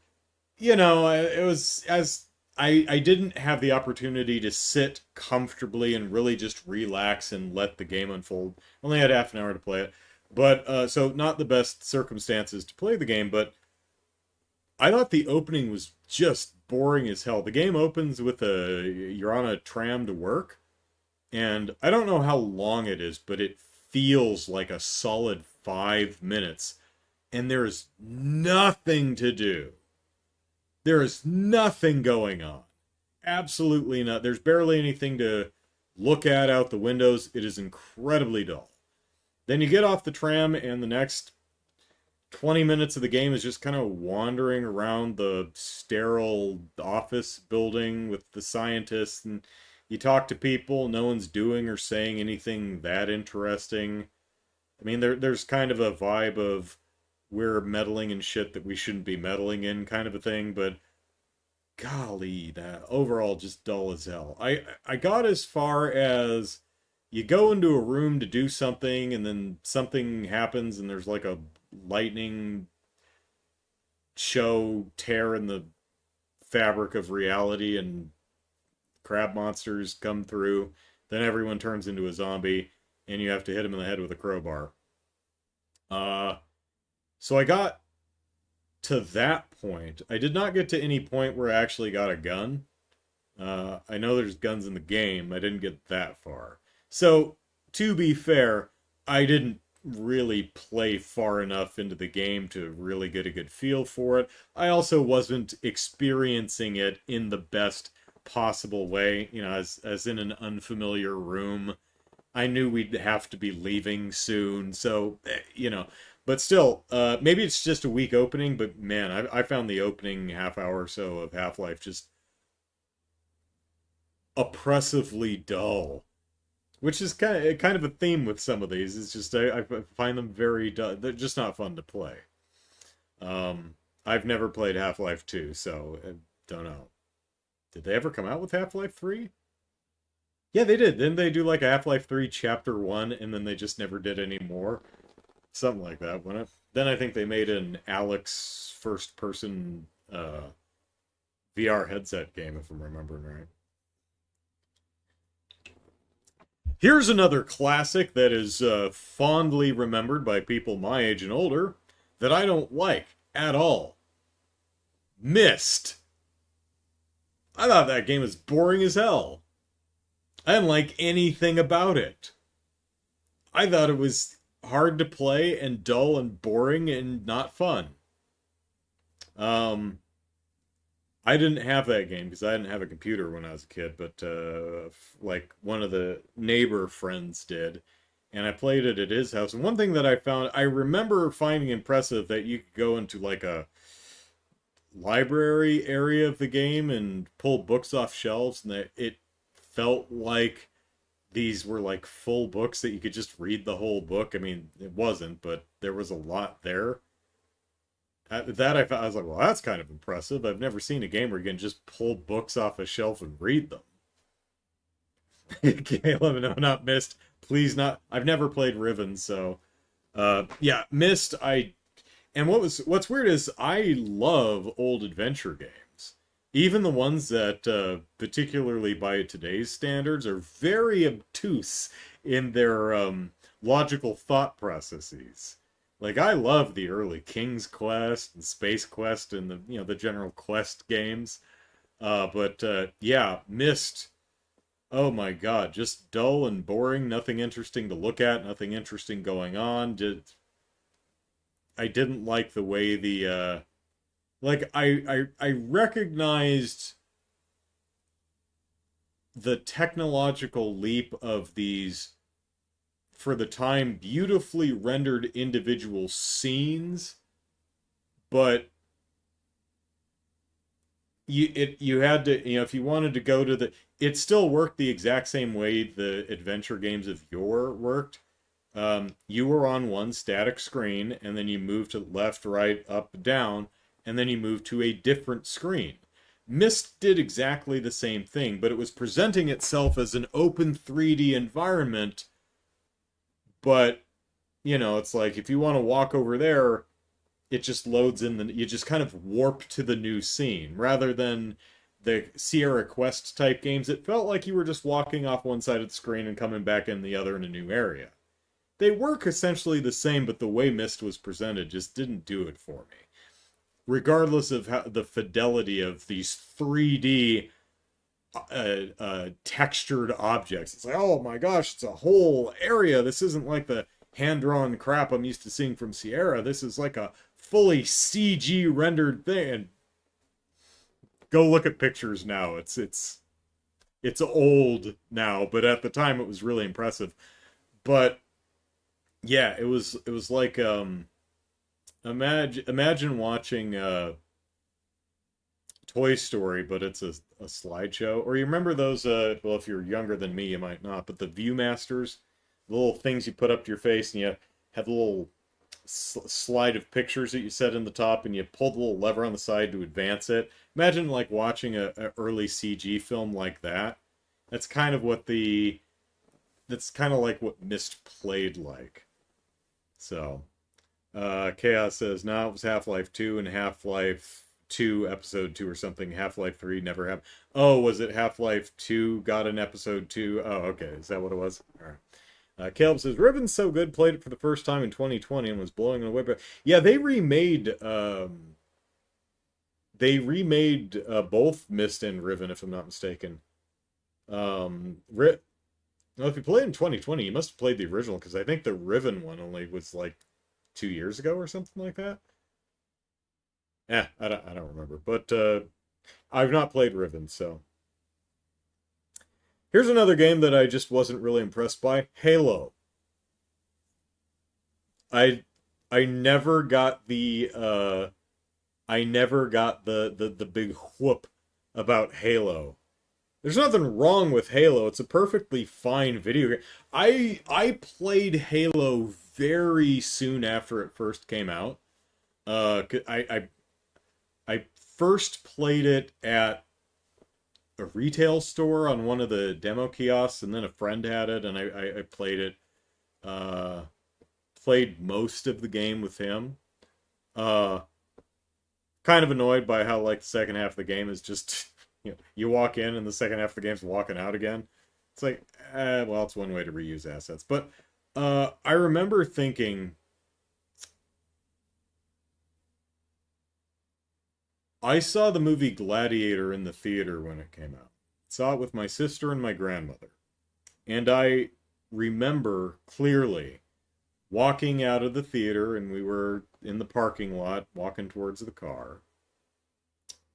it was as I didn't have the opportunity to sit comfortably and really just relax and let the game unfold. Only had half an hour to play it, but so not the best circumstances to play the game. But I thought the opening was just boring as hell. The game opens with you're on a tram to work, and I don't know how long it is, but it feels like a solid 5 minutes, and there's nothing to do. There is nothing going on. Absolutely not. There's barely anything to look at out the windows. It is incredibly dull. Then you get off the tram, and the next 20 minutes of the game is just kind of wandering around the sterile office building with the scientists, and you talk to people. No one's doing or saying anything that interesting. I mean, there's kind of a vibe of we're meddling in shit that we shouldn't be meddling in kind of a thing, but golly, that overall just dull as hell. I got as far as you go into a room to do something, and then something happens, and there's like a lightning show tear in the fabric of reality, and crab monsters come through. Then everyone turns into a zombie, and you have to hit them in the head with a crowbar. So I got to that point. I did not get to any point where I actually got a gun. I know there's guns in the game. I didn't get that far. So, to be fair, I didn't really play far enough into the game to really get a good feel for it. I also wasn't experiencing it in the best possible way, as in an unfamiliar room. I knew we'd have to be leaving soon, so, but still, maybe it's just a weak opening, but man, I found the opening half hour or so of Half-Life just oppressively dull. Which is kind of a theme with some of these. It's just I find them very dull. They're just not fun to play. I've never played Half-Life 2, so I don't know. Did they ever come out with Half-Life 3? Yeah, they did. Didn't they do like a Half-Life 3 Chapter 1, and then they just never did any more? Something like that. Then I think they made an Alex first-person VR headset game, if I'm remembering right. Here's another classic that is fondly remembered by people my age and older that I don't like at all. Myst. I thought that game was boring as hell. I didn't like anything about it. I thought it was hard to play and dull and boring and not fun. I didn't have that game because I didn't have a computer when I was a kid, but like one of the neighbor friends did, and I played it at his house. And one thing that I remember finding impressive that you could go into like a library area of the game and pull books off shelves, and that it felt like these were like full books that you could just read the whole book. I mean, it wasn't, but there was a lot there. That I was like, well, that's kind of impressive. I've never seen a game where you can just pull books off a shelf and read them. Caleb, no, not Myst. Please not. I've never played Riven, so yeah, Myst. And what's weird is I love old adventure games. Even the ones that, particularly by today's standards, are very obtuse in their logical thought processes. Like I love the early King's Quest and Space Quest and the general Quest games. But yeah, Myst. Oh my God, just dull and boring. Nothing interesting to look at. Nothing interesting going on. I didn't like the way I recognized the technological leap of these, for the time, beautifully rendered individual scenes, but you had to, if you wanted to go to it still worked the exact same way the adventure games of yore worked. You were on one static screen, and then you moved to left, right, up, down, and then you moved to a different screen. Myst did exactly the same thing, but it was presenting itself as an open 3D environment. But, it's like if you want to walk over there, it just loads in you just kind of warp to the new scene. Rather than the Sierra Quest type games, it felt like you were just walking off one side of the screen and coming back in the other in a new area. They work essentially the same, but the way Myst was presented just didn't do it for me. Regardless of how the fidelity of these 3D textured objects, it's like, oh my gosh, it's a whole area. This isn't like the hand-drawn crap I'm used to seeing from Sierra. This is like a fully CG rendered thing. And go look at pictures now. It's old now, but at the time it was really impressive. But yeah, it was like imagine watching Toy Story, but it's a slideshow. Or you remember those? Well, if you're younger than me, you might not. But the Viewmasters, the little things you put up to your face, and you have a little slide of pictures that you set in the top, and you pull the little lever on the side to advance it. Imagine like watching a early CG film like that. That's kind of what that's kind of like what Myst played like. So, Chaos says, no, it was Half-Life 2 and Half-Life 2 Episode 2 or something. Half-Life 3 never happened. Oh, was it Half-Life 2 got an Episode 2? Oh, okay. Is that what it was? All right. Caleb says, Riven's so good, played it for the first time in 2020 and was blowing it away. But yeah, they remade both Myst and Riven, if I'm not mistaken. Well, if you played in 2020, you must have played the original, because I think the Riven one only was like 2 years ago or something like that. I don't remember. But I've not played Riven, so. Here's another game that I just wasn't really impressed by. Halo. I I never got the big whoop about Halo. There's nothing wrong with Halo. It's a perfectly fine video game. I played Halo very soon after it first came out. I first played it at a retail store on one of the demo kiosks, and then a friend had it, and I played it. Played most of the game with him. Uh, Kind of annoyed by how like the second half of the game is just you walk in and the second half of the game's walking out again. It's like, well, it's one way to reuse assets. But I remember thinking, I saw the movie Gladiator in the theater when it came out. Saw it with my sister and my grandmother. And I remember clearly walking out of the theater, and we were in the parking lot walking towards the car.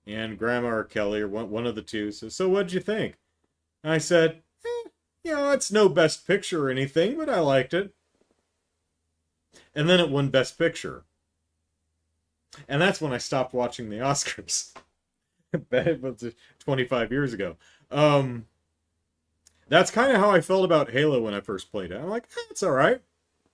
And Grandma or Kelly, or one of the two, says, "So what'd you think?" And I said, it's no best picture or anything, but I liked it. And then it won Best Picture. And that's when I stopped watching the Oscars. That was 25 years ago. That's kind of how I felt about Halo when I first played it. I'm like, it's all right.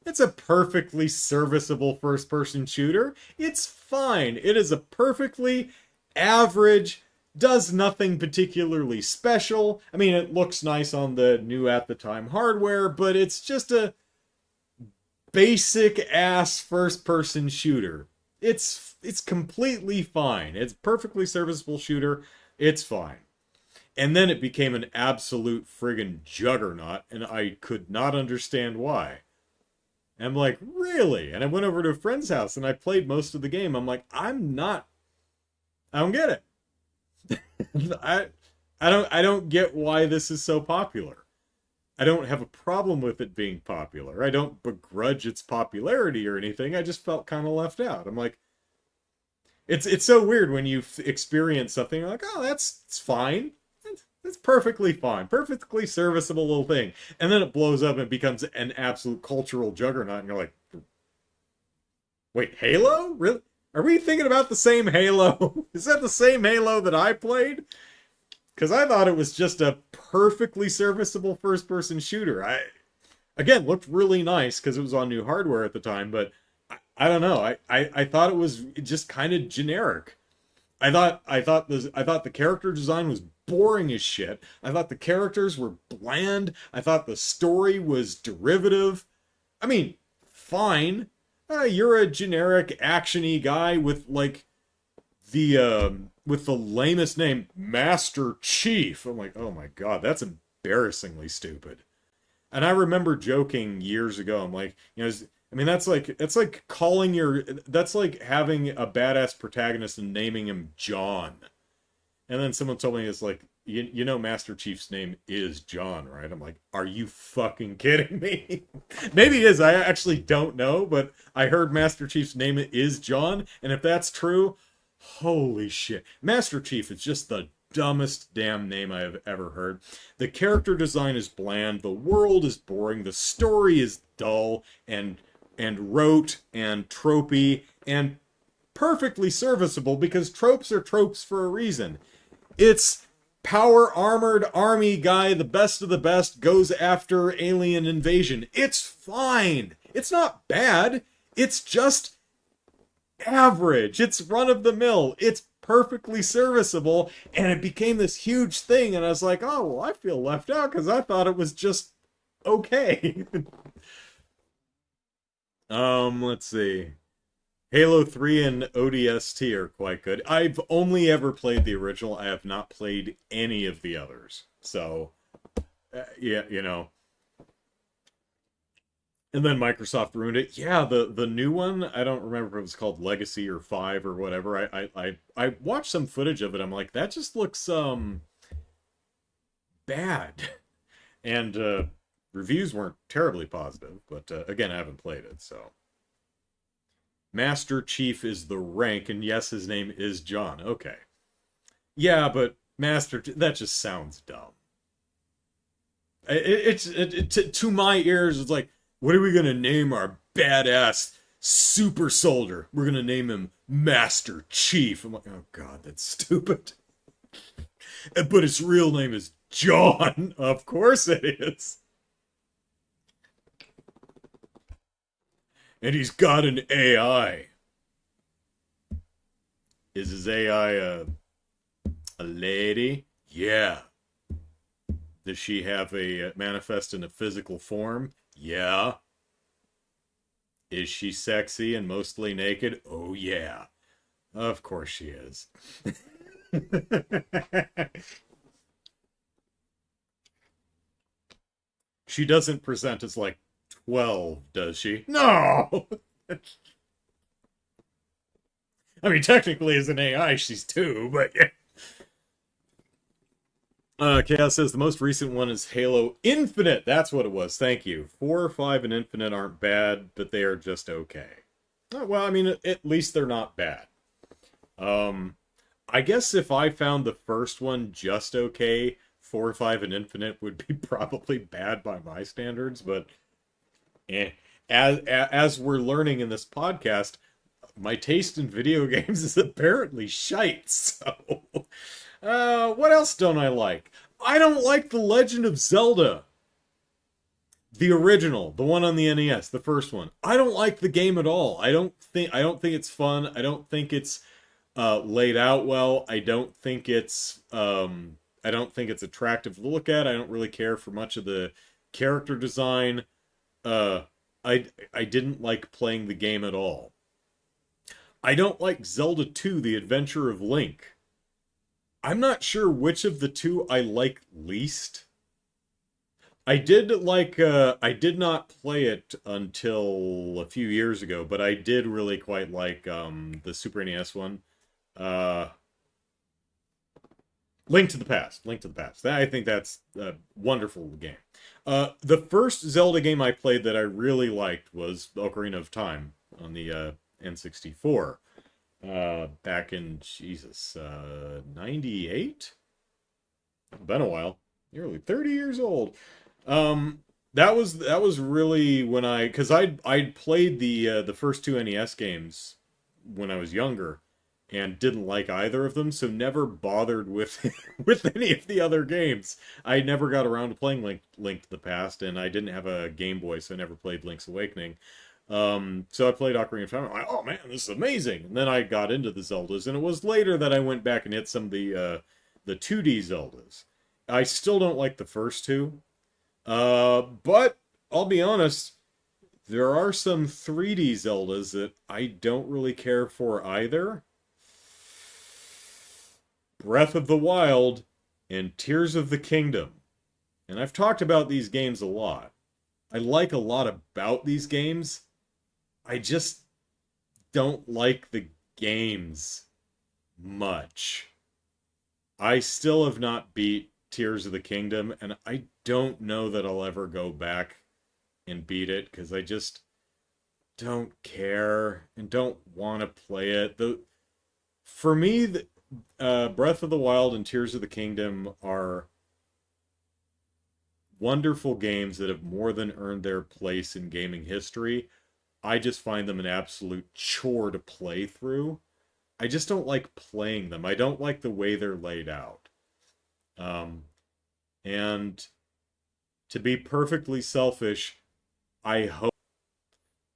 It's a perfectly serviceable first-person shooter. It's fine. It is a perfectly average, does nothing particularly special. I mean, it looks nice on the new at the time hardware, but it's just a basic ass first-person shooter. It's completely fine. It's a perfectly serviceable shooter. It's fine. And then it became an absolute friggin' juggernaut, and I could not understand why. And I'm like, really? And I went over to a friend's house and I played most of the game. I'm like, I don't get it. I don't get why this is so popular. I don't have a problem with it being popular. I don't begrudge its popularity or anything. I just felt kind of left out. I'm like, it's so weird when you experience something you're like, oh, that's it's fine. It's perfectly fine, perfectly serviceable little thing, and then it blows up and becomes an absolute cultural juggernaut, and you're like, wait, Halo? Really? Are we thinking about the same Halo? Is that the same Halo that I played? Because I thought it was just a perfectly serviceable first-person shooter. Again, looked really nice because it was on new hardware at the time, but I don't know. I thought it was just kind of generic. I thought the character design was boring as shit. I thought the characters were bland. I thought the story was derivative. I mean, fine. You're a generic actiony guy with the lamest name, Master Chief. I'm like, oh my god, that's embarrassingly stupid. And I remember joking years ago. I'm like, I mean, that's like having a badass protagonist and naming him John. And then someone told me it's like, you know, Master Chief's name is John, right? I'm like, are you fucking kidding me? Maybe it is. I actually don't know, but I heard Master Chief's name is John, and if that's true, holy shit. Master Chief is just the dumbest damn name I have ever heard. The character design is bland, the world is boring, the story is dull and rote and tropey and perfectly serviceable because tropes are tropes for a reason. It's power armored army guy, the best of the best, goes after alien invasion. It's fine. It's not bad. It's just average. It's run of the mill. It's perfectly serviceable, and it became this huge thing, and I was like, oh, well, I feel left out because I thought it was just okay. Let's see. Halo 3 and ODST are quite good. I've only ever played the original. I have not played any of the others. So, yeah, you know. And then Microsoft ruined it. Yeah, the new one, I don't remember if it was called Legacy or 5 or whatever. I watched some footage of it. I'm like, that just looks bad. And reviews weren't terribly positive, but again, I haven't played it, so. Master Chief is the rank, and yes, his name is John. Okay. Yeah, but that just sounds dumb. To my ears, it's like, what are we gonna name our badass super soldier? We're gonna name him Master Chief. I'm like, oh god, that's stupid. But his real name is John. Of course it is. And he's got an AI. Is his AI a lady? Yeah. Does she have a manifest in a physical form? Yeah. Is she sexy and mostly naked? Oh yeah. Of course she is. She doesn't present as like 12, does she? No! I mean, technically, as an AI, she's 2, but yeah. Chaos says the most recent one is Halo Infinite. That's what it was. Thank you. 4, 5, and Infinite aren't bad, but they are just okay. Oh, well, I mean, at least they're not bad. I guess if I found the first one just okay, 4, 5, and Infinite would be probably bad by my standards, but as we're learning in this podcast, my taste in video games is apparently shite. So, what else don't I like? I don't like The Legend of Zelda. The original, the one on the NES, the first one. I don't like the game at all. I don't think it's fun. I don't think it's laid out well. I don't think it's attractive to look at. I don't really care for much of the character design. I didn't like playing the game at all. I don't like Zelda 2, The Adventure of Link. I'm not sure which of the two I like least. I did not play it until a few years ago, but I did really quite like the Super NES one. Uh Link to the Past. Link to the Past. I think that's a wonderful game. The first Zelda game I played that I really liked was Ocarina of Time on the N64. Back in Jesus, 98? Been a while. Nearly 30 years old. Um, that was really when because I'd played the first two NES games when I was younger and didn't like either of them, so never bothered with with any of the other games. I never got around to playing Link to the Past, and I didn't have a Game Boy, so I never played Link's Awakening. So I played Ocarina of Time. I'm like, oh man, this is amazing. And then I got into the Zeldas, and it was later that I went back and hit some of the 2D Zeldas. I still don't like the first two. But I'll be honest, there are some 3D Zeldas that I don't really care for either. Breath of the Wild and Tears of the Kingdom. And I've talked about these games a lot. I like a lot about these games. I just don't like the games much. I still have not beat Tears of the Kingdom, and I don't know that I'll ever go back and beat it because I just don't care and don't want to play it. For me, Breath of the Wild and Tears of the Kingdom are wonderful games that have more than earned their place in gaming history. I just find them an absolute chore to play through. I just don't like playing them. I don't like the way they're laid out. Um, and to be perfectly selfish, I hope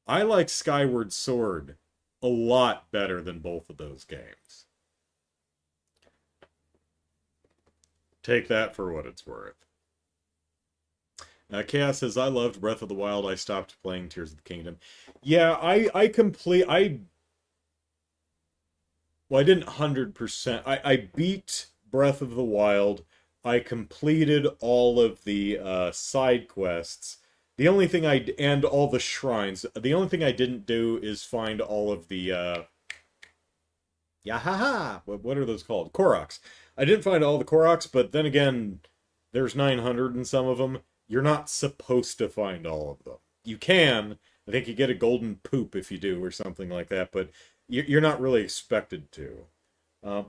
I like Skyward Sword a lot better than both of those games. Take that for what it's worth. Chaos says, I loved Breath of the Wild. I stopped playing Tears of the Kingdom. Yeah, well, I didn't 100%. I beat Breath of the Wild. I completed all of the side quests. The only thing and all the shrines. The only thing I didn't do is find all of the Yahaha! What are those called? Koroks. I didn't find all the Koroks, but then again, there's 900 in some of them. You're not supposed to find all of them. You can. I think you get a golden poop if you do, or something like that, but you're not really expected to. Uh,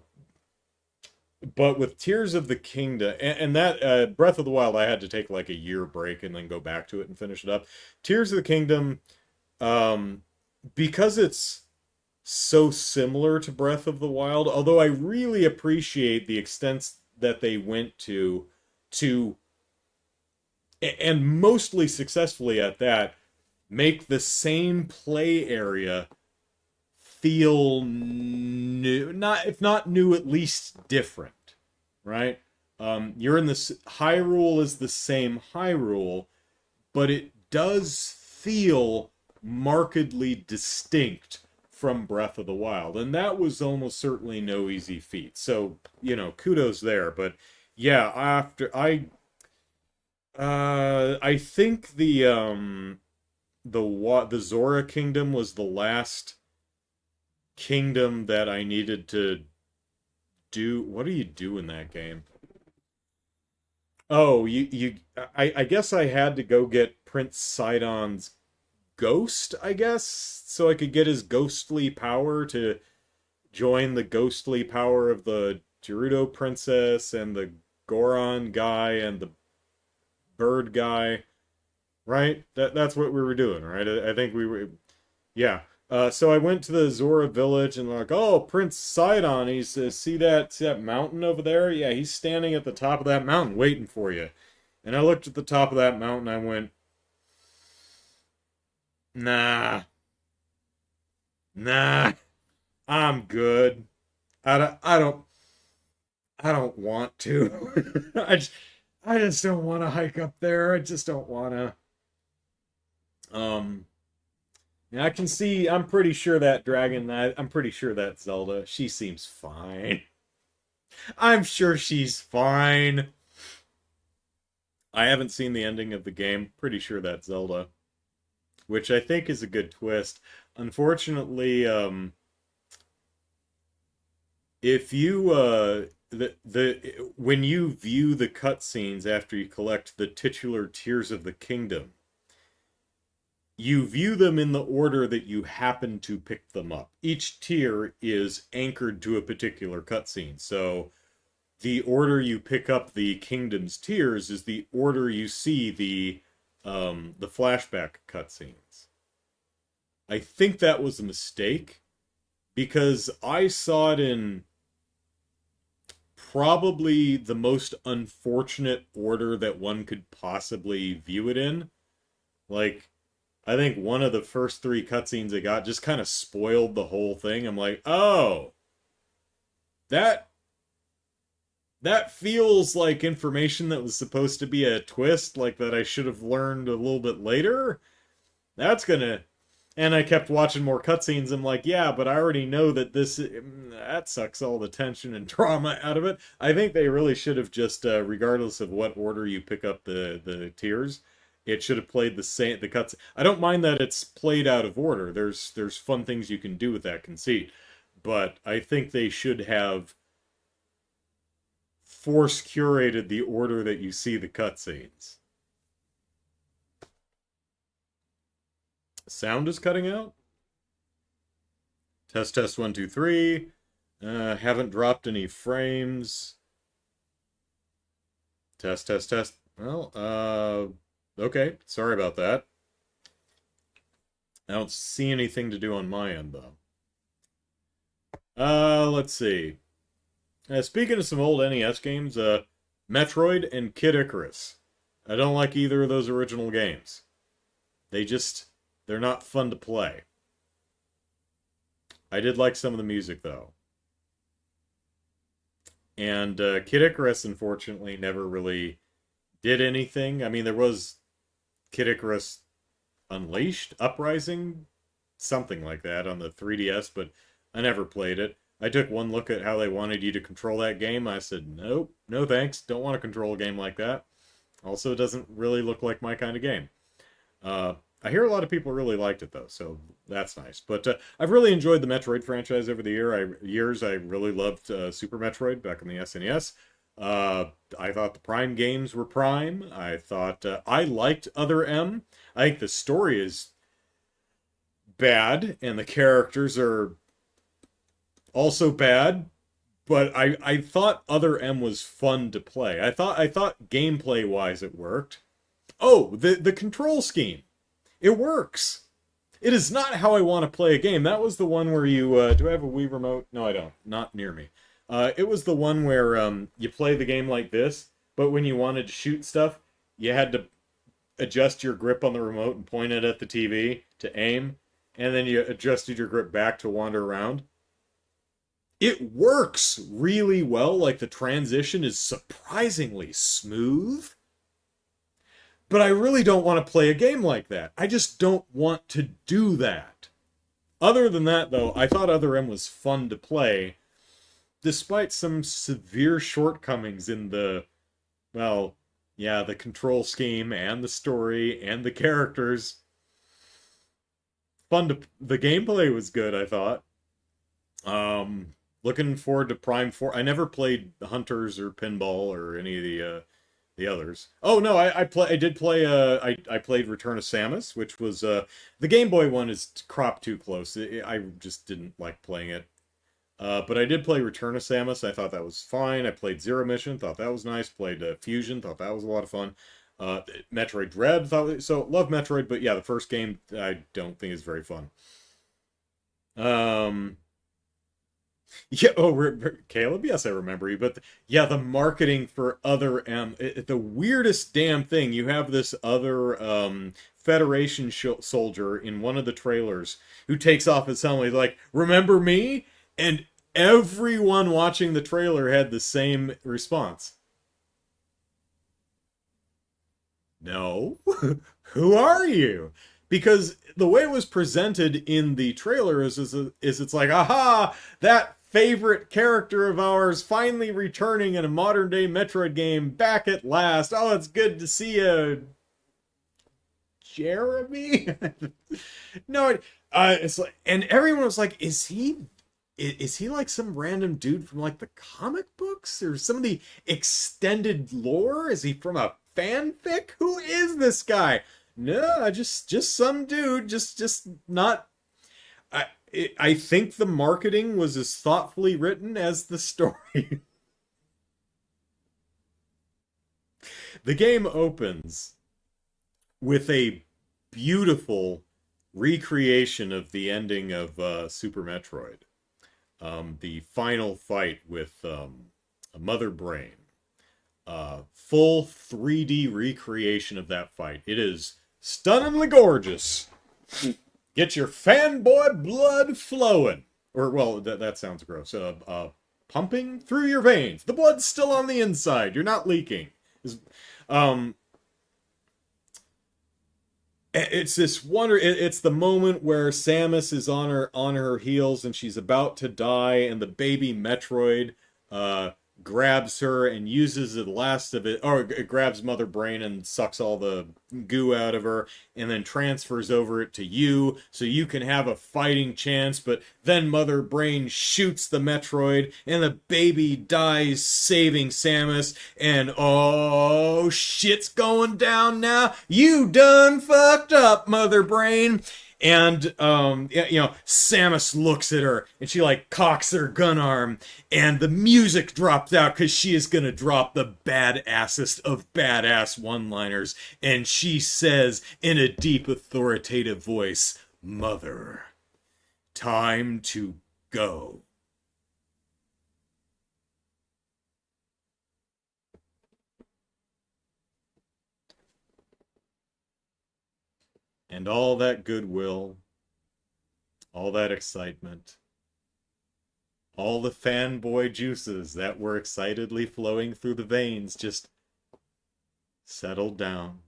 but with Tears of the Kingdom, and that Breath of the Wild, I had to take like a year break and then go back to it and finish it up. Tears of the Kingdom, um, because it's so similar to Breath of the Wild, although I really appreciate the extents that they went to and mostly successfully at that, make the same play area feel new, not if not new, at least different, right? You're in this Hyrule is the same Hyrule, but it does feel markedly distinct from Breath of the Wild, and that was almost certainly no easy feat. So, kudos there. But yeah, I think the Zora Kingdom was the last kingdom that I needed to do. What do you do in that game? Oh, I guess I had to go get Prince Sidon's ghost, I guess, so I could get his ghostly power to join the ghostly power of the Gerudo princess and the Goron guy and the bird guy, right? That's what we were doing, right? I think we were, yeah. So I went to the Zora village and like, oh, Prince Sidon, he's see that mountain over there? Yeah, he's standing at the top of that mountain waiting for you. And I looked at the top of that mountain. I went, nah, nah, I'm good. I don't, I don't, I don't want to. I just don't want to hike up there. I just don't want to. Um, yeah, I can see. I'm pretty sure that dragon. I'm pretty sure that Zelda. She seems fine. I'm sure she's fine. I haven't seen the ending of the game. Pretty sure that's Zelda, which I think is a good twist. Unfortunately, if you the when you view the cutscenes after you collect the titular tears of the kingdom, you view them in the order that you happen to pick them up. Each tier is anchored to a particular cutscene. So the order you pick up the kingdom's tears is the order you see the flashback cutscenes. I think that was a mistake because I saw it in probably the most unfortunate order that one could possibly view it in. Like, I think one of the first three cutscenes I got just kind of spoiled the whole thing. I'm like, oh, that that feels like information that was supposed to be a twist, like that I should have learned a little bit later. That's gonna. And I kept watching more cutscenes. I'm like, yeah, but I already know that this that sucks all the tension and drama out of it. I think they really should have just, regardless of what order you pick up the tiers, it should have played the same the cuts. I don't mind that it's played out of order. There's fun things you can do with that conceit, but I think they should have force curated the order that you see the cutscenes. Sound is cutting out. Test test 1 2 3. Haven't dropped any frames. Test test test. Well, okay. Sorry about that. I don't see anything to do on my end though. Let's see. Speaking of some old NES games, Metroid and Kid Icarus. I don't like either of those original games. They just they're not fun to play. I did like some of the music though. And Kid Icarus, unfortunately, never really did anything. I mean, there was Kid Icarus Unleashed, Uprising, something like that on the 3DS, but I never played it. I took one look at how they wanted you to control that game. I said, nope, no thanks. Don't want to control a game like that. Also, it doesn't really look like my kind of game. I hear a lot of people really liked it though, so that's nice. But I've really enjoyed the Metroid franchise over the years. I really loved Super Metroid back in the SNES. I thought the Prime games were Prime. I thought I liked Other M. I think the story is bad and the characters are also bad. But I thought Other M was fun to play. I thought gameplay wise it worked. Oh, the control scheme. It works. It is not how I want to play a game. That was the one where you do I have a Wii remote? No, I don't. Not near me. It was the one where you play the game like this, but when you wanted to shoot stuff, you had to adjust your grip on the remote and point it at the TV to aim, and then you adjusted your grip back to wander around. It works really well. Like the transition is surprisingly smooth. But I really don't want to play a game like that. I just don't want to do that. Other than that, though, I thought Other M was fun to play, despite some severe shortcomings in the, well, yeah, the control scheme and the story and the characters. The gameplay was good, I thought. Looking forward to Prime 4. I never played Hunters or Pinball or any of the others. Oh no, I did play I played Return of Samus, which was the Game Boy one is cropped too close. I just didn't like playing it. But I did play Return of Samus. I thought that was fine. I played Zero Mission, thought that was nice. Played Fusion, thought that was a lot of fun. Metroid Dread, love Metroid, but yeah, the first game I don't think is very fun. Um, yeah, Caleb, yes, I remember you. But yeah, the marketing for Other M, the weirdest damn thing. You have this other Federation soldier in one of the trailers who takes off his helmet. He's like, "Remember me?" And everyone watching the trailer had the same response. No, who are you? Because the way it was presented in the trailer is it's like, aha, that favorite character of ours finally returning in a modern day Metroid game back at last. Oh, it's good to see you, Jeremy. No, it's like, and everyone was like, is he like some random dude from like the comic books or some of the extended lore? Is he from a fanfic? Who is this guy? No, just some dude, just not. I I think the marketing was as thoughtfully written as the story. The game opens with a beautiful recreation of the ending of Super Metroid. The final fight with a Mother Brain. Full 3D recreation of that fight. It is stunningly gorgeous. Get your fanboy blood flowing. Or, well, that sounds gross. Pumping through your veins. The blood's still on the inside. You're not leaking. Um, it's this wonder. It's the moment where Samus is on her heels and she's about to die, and the baby Metroid grabs her and uses the last of it, or it grabs Mother Brain and sucks all the goo out of her, and then transfers over it to you so you can have a fighting chance. But then Mother Brain shoots the Metroid and the baby dies, saving Samus. And oh, shit's going down now. You done fucked up, Mother Brain. And, Samus looks at her and she like cocks her gun arm, and the music drops out because she is going to drop the badassest of badass one-liners. And she says in a deep, authoritative voice, "Mother, time to go." And all that goodwill, all that excitement, all the fanboy juices that were excitedly flowing through the veins just settled down.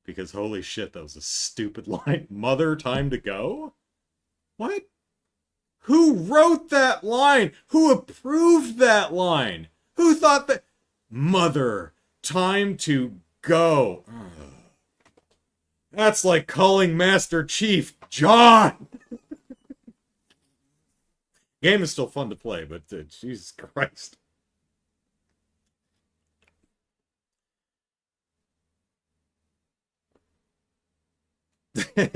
Because holy shit, that was a stupid line. Mother, time to go? What? Who wrote that line? Who approved that line? Who thought that? Mother, time to go. Ugh. That's like calling Master Chief John. Game is still fun to play, but Jesus Christ.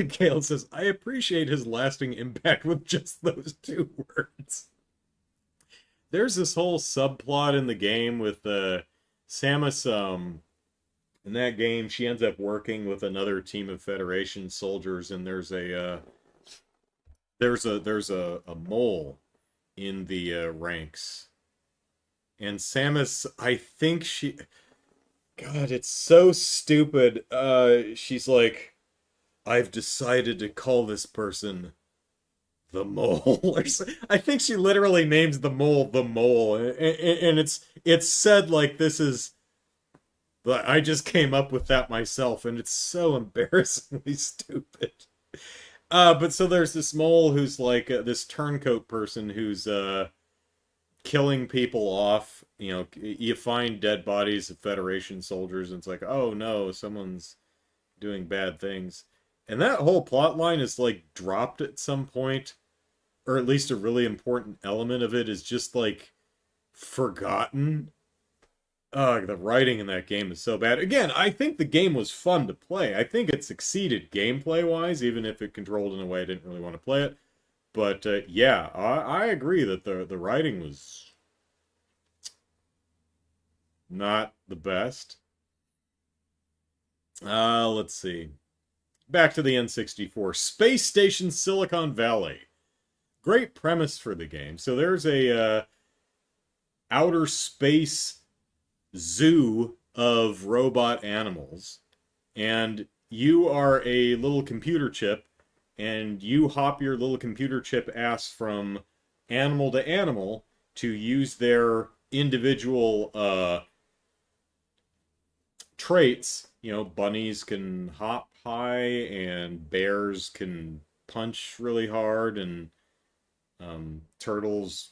Caleb says, I appreciate his lasting impact with just those two words. There's this whole subplot in the game with Samus, in that game, she ends up working with another team of Federation soldiers, and there's a mole in the ranks. And Samus, I think God, it's so stupid. She's like, I've decided to call this person the mole. I think she literally names the mole the mole, and it's said like this is. But I just came up with that myself, and it's so embarrassingly stupid. But so there's this mole who's like this turncoat person who's killing people off. You know, you find dead bodies of Federation soldiers, and it's like, oh no, someone's doing bad things. And that whole plot line is like dropped at some point, or at least a really important element of it is just like forgotten. The writing in that game is so bad. Again, I think the game was fun to play. I think it succeeded gameplay-wise, even if it controlled in a way I didn't really want to play it. But, yeah, I agree that the writing was not the best. Let's see. Back to the N64. Space Station Silicon Valley. Great premise for the game. So there's a outer space zoo of robot animals, and you are a little computer chip, and you hop your little computer chip ass from animal to animal to use their individual traits. You know, bunnies can hop high, and bears can punch really hard, and Turtles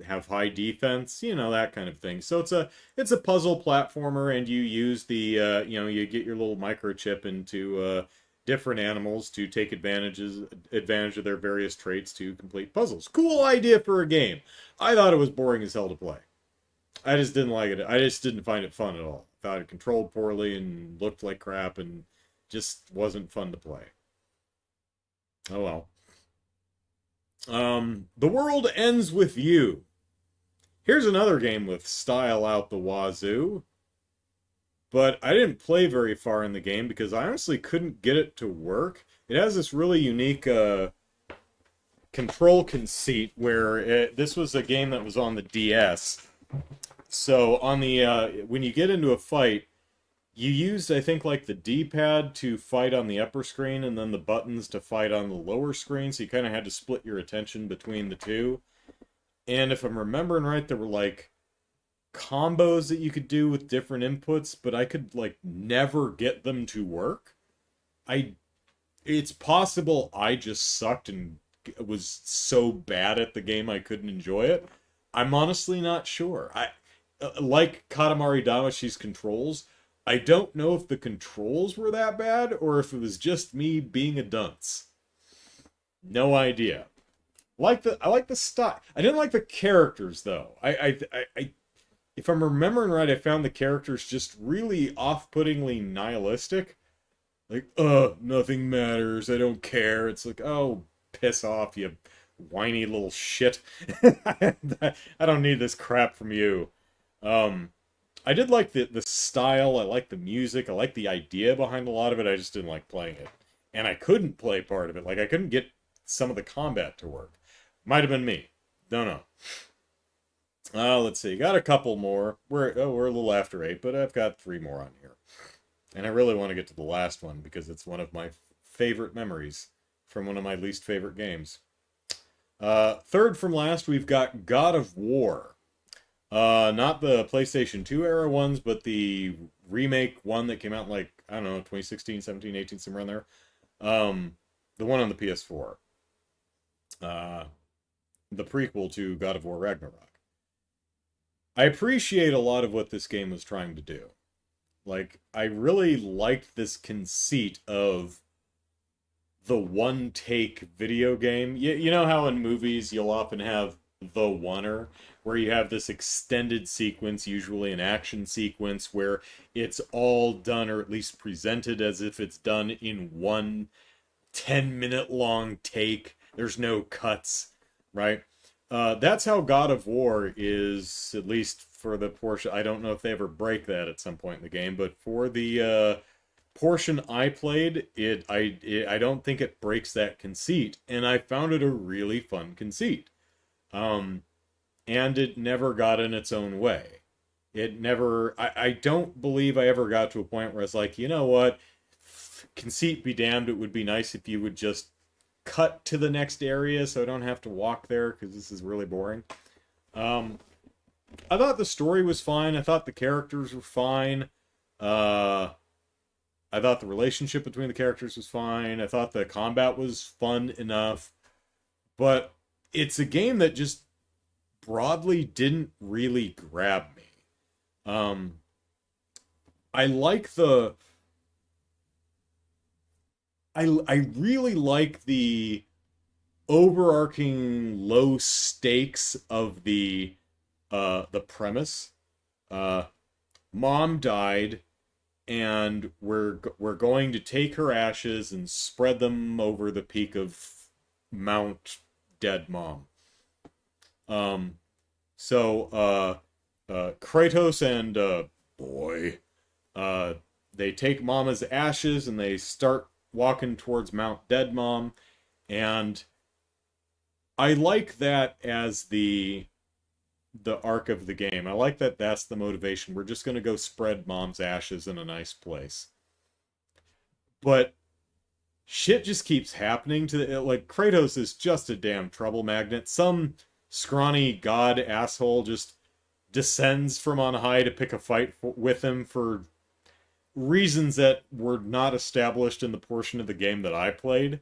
have high defense, that kind of thing. So it's a puzzle platformer, and you use the you get your little microchip into different animals to take advantage of their various traits to complete puzzles. Cool idea for a game. I thought it was boring as hell to play. I just didn't like it. I just didn't find it fun at all. I thought it controlled poorly and looked like crap and just wasn't fun to play. Oh well. The World Ends With You. Here's another game with style out the wazoo, but I didn't play very far in the game because I honestly couldn't get it to work. It has this really unique control conceit where this was a game that was on the DS. So on the when you get into a fight, you used, I think, like the D-pad to fight on the upper screen and then the buttons to fight on the lower screen, so you kind of had to split your attention between the two. And if I'm remembering right, there were like combos that you could do with different inputs, but I could like never get them to work. I It's possible I just sucked and was so bad at the game I couldn't enjoy it. I'm honestly not sure. I like Katamari Damacy's controls. I don't know if the controls were that bad or if it was just me being a dunce. No idea. I like the style. I didn't like the characters though. If I'm remembering right, I found the characters just really off-puttingly nihilistic. Like, nothing matters. I don't care. It's like, oh, piss off, you whiny little shit. I don't need this crap from you. I did like the style. I like the music. I like the idea behind a lot of it. I just didn't like playing it. And I couldn't play part of it. Like, I couldn't get some of the combat to work. Might have been me. Don't know. Let's see. Got a couple more. We're a little after 8, but I've got 3 more on here. And I really want to get to the last one because it's one of my favorite memories from one of my least favorite games. Third from last, we've got God of War. Not the PlayStation 2 era ones, but the remake one that came out in like, I don't know, 2016, 17, 18, somewhere in there. The one on the PS4. The prequel to God of War Ragnarok. I appreciate a lot of what this game was trying to do. Like, I really liked this conceit of the one-take video game. You know how in movies you'll often have the oneer, where you have this extended sequence, usually an action sequence, where it's all done, or at least presented as if it's done in one 10-minute long take. There's no cuts, right? That's how God of War is, at least for the portion. I don't know if they ever break that at some point in the game, but for the portion I played, I don't think it breaks that conceit, and I found it a really fun conceit. And it never got in its own way. It never. I don't believe I ever got to a point where I was like, you know what, conceit be damned, it would be nice if you would just cut to the next area so I don't have to walk there because this is really boring. I thought the story was fine. I thought the characters were fine. I thought the relationship between the characters was fine. I thought the combat was fun enough. But it's a game that just broadly didn't really grab me. I like the... I really like the overarching low stakes of the premise. Mom died, and we're going to take her ashes and spread them over the peak of Mount Dead Mom. So Kratos and boy, they take Mama's ashes and they start walking towards Mount Dead Mom, and I like that as the arc of the game. I like that that's the motivation. We're just going to go spread Mom's ashes in a nice place. But shit just keeps happening like, Kratos is just a damn trouble magnet. Some scrawny god asshole just descends from on high to pick a fight with him for reasons that were not established in the portion of the game that I played.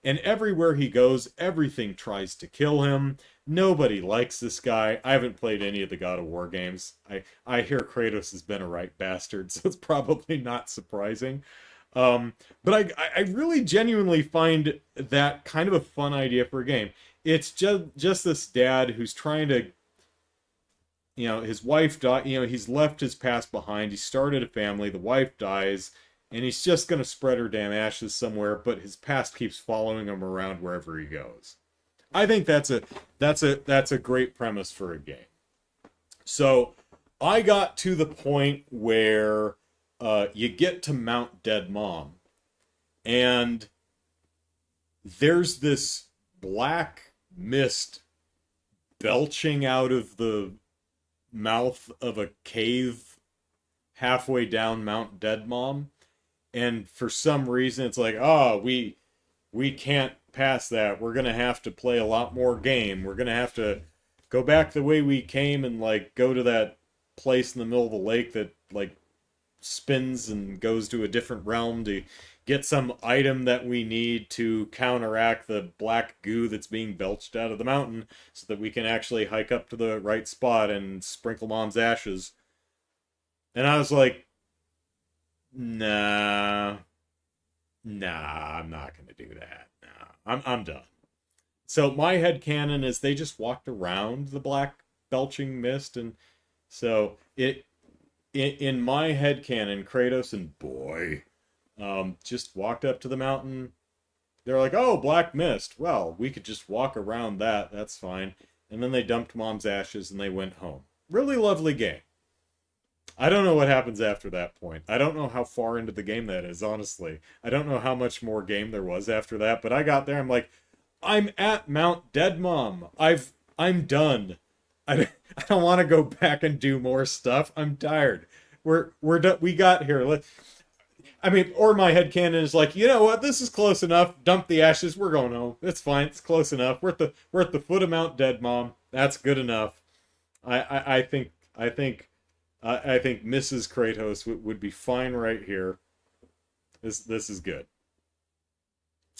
And everywhere he goes, everything tries to kill him. Nobody likes this guy. I haven't played any of the God of War games. I hear Kratos has been a right bastard, so it's probably not surprising. But I really genuinely find that kind of a fun idea for a game. It's just this dad who's trying to, his wife died. He's left his past behind. He started a family. The wife dies, and he's just gonna spread her damn ashes somewhere. But his past keeps following him around wherever he goes. I think that's a great premise for a game. So I got to the point where you get to Mount Dead Mom, and there's this black mist belching out of the mouth of a cave halfway down Mount Dead Mom, and for some reason it's like, oh, we can't pass that. We're gonna have to play a lot more game. We're gonna have to go back the way we came and like go to that place in the middle of the lake that like spins and goes to a different realm to get some item that we need to counteract the black goo that's being belched out of the mountain so that we can actually hike up to the right spot and sprinkle Mom's ashes. And I was like, nah, I'm not gonna do that. Nah, I'm done. So my headcanon is they just walked around the black belching mist, and so in my headcanon, Kratos and boy just walked up to the mountain. They're like, oh, black mist. Well, we could just walk around that. That's fine. And then they dumped Mom's ashes and they went home. Really lovely game. I don't know what happens after that point. I don't know how far into the game that is, honestly. I don't know how much more game there was after that, but I got there, I'm like, I'm at Mount Dead Mom. I'm done. I don't want to go back and do more stuff. I'm tired. We're done. We got here. Or my headcanon is like, you know what? This is close enough. Dump the ashes. We're going home. It's fine. It's close enough. We're at the foot of Mount Dead Mom. That's good enough. I think Mrs. Kratos would be fine right here. This is good.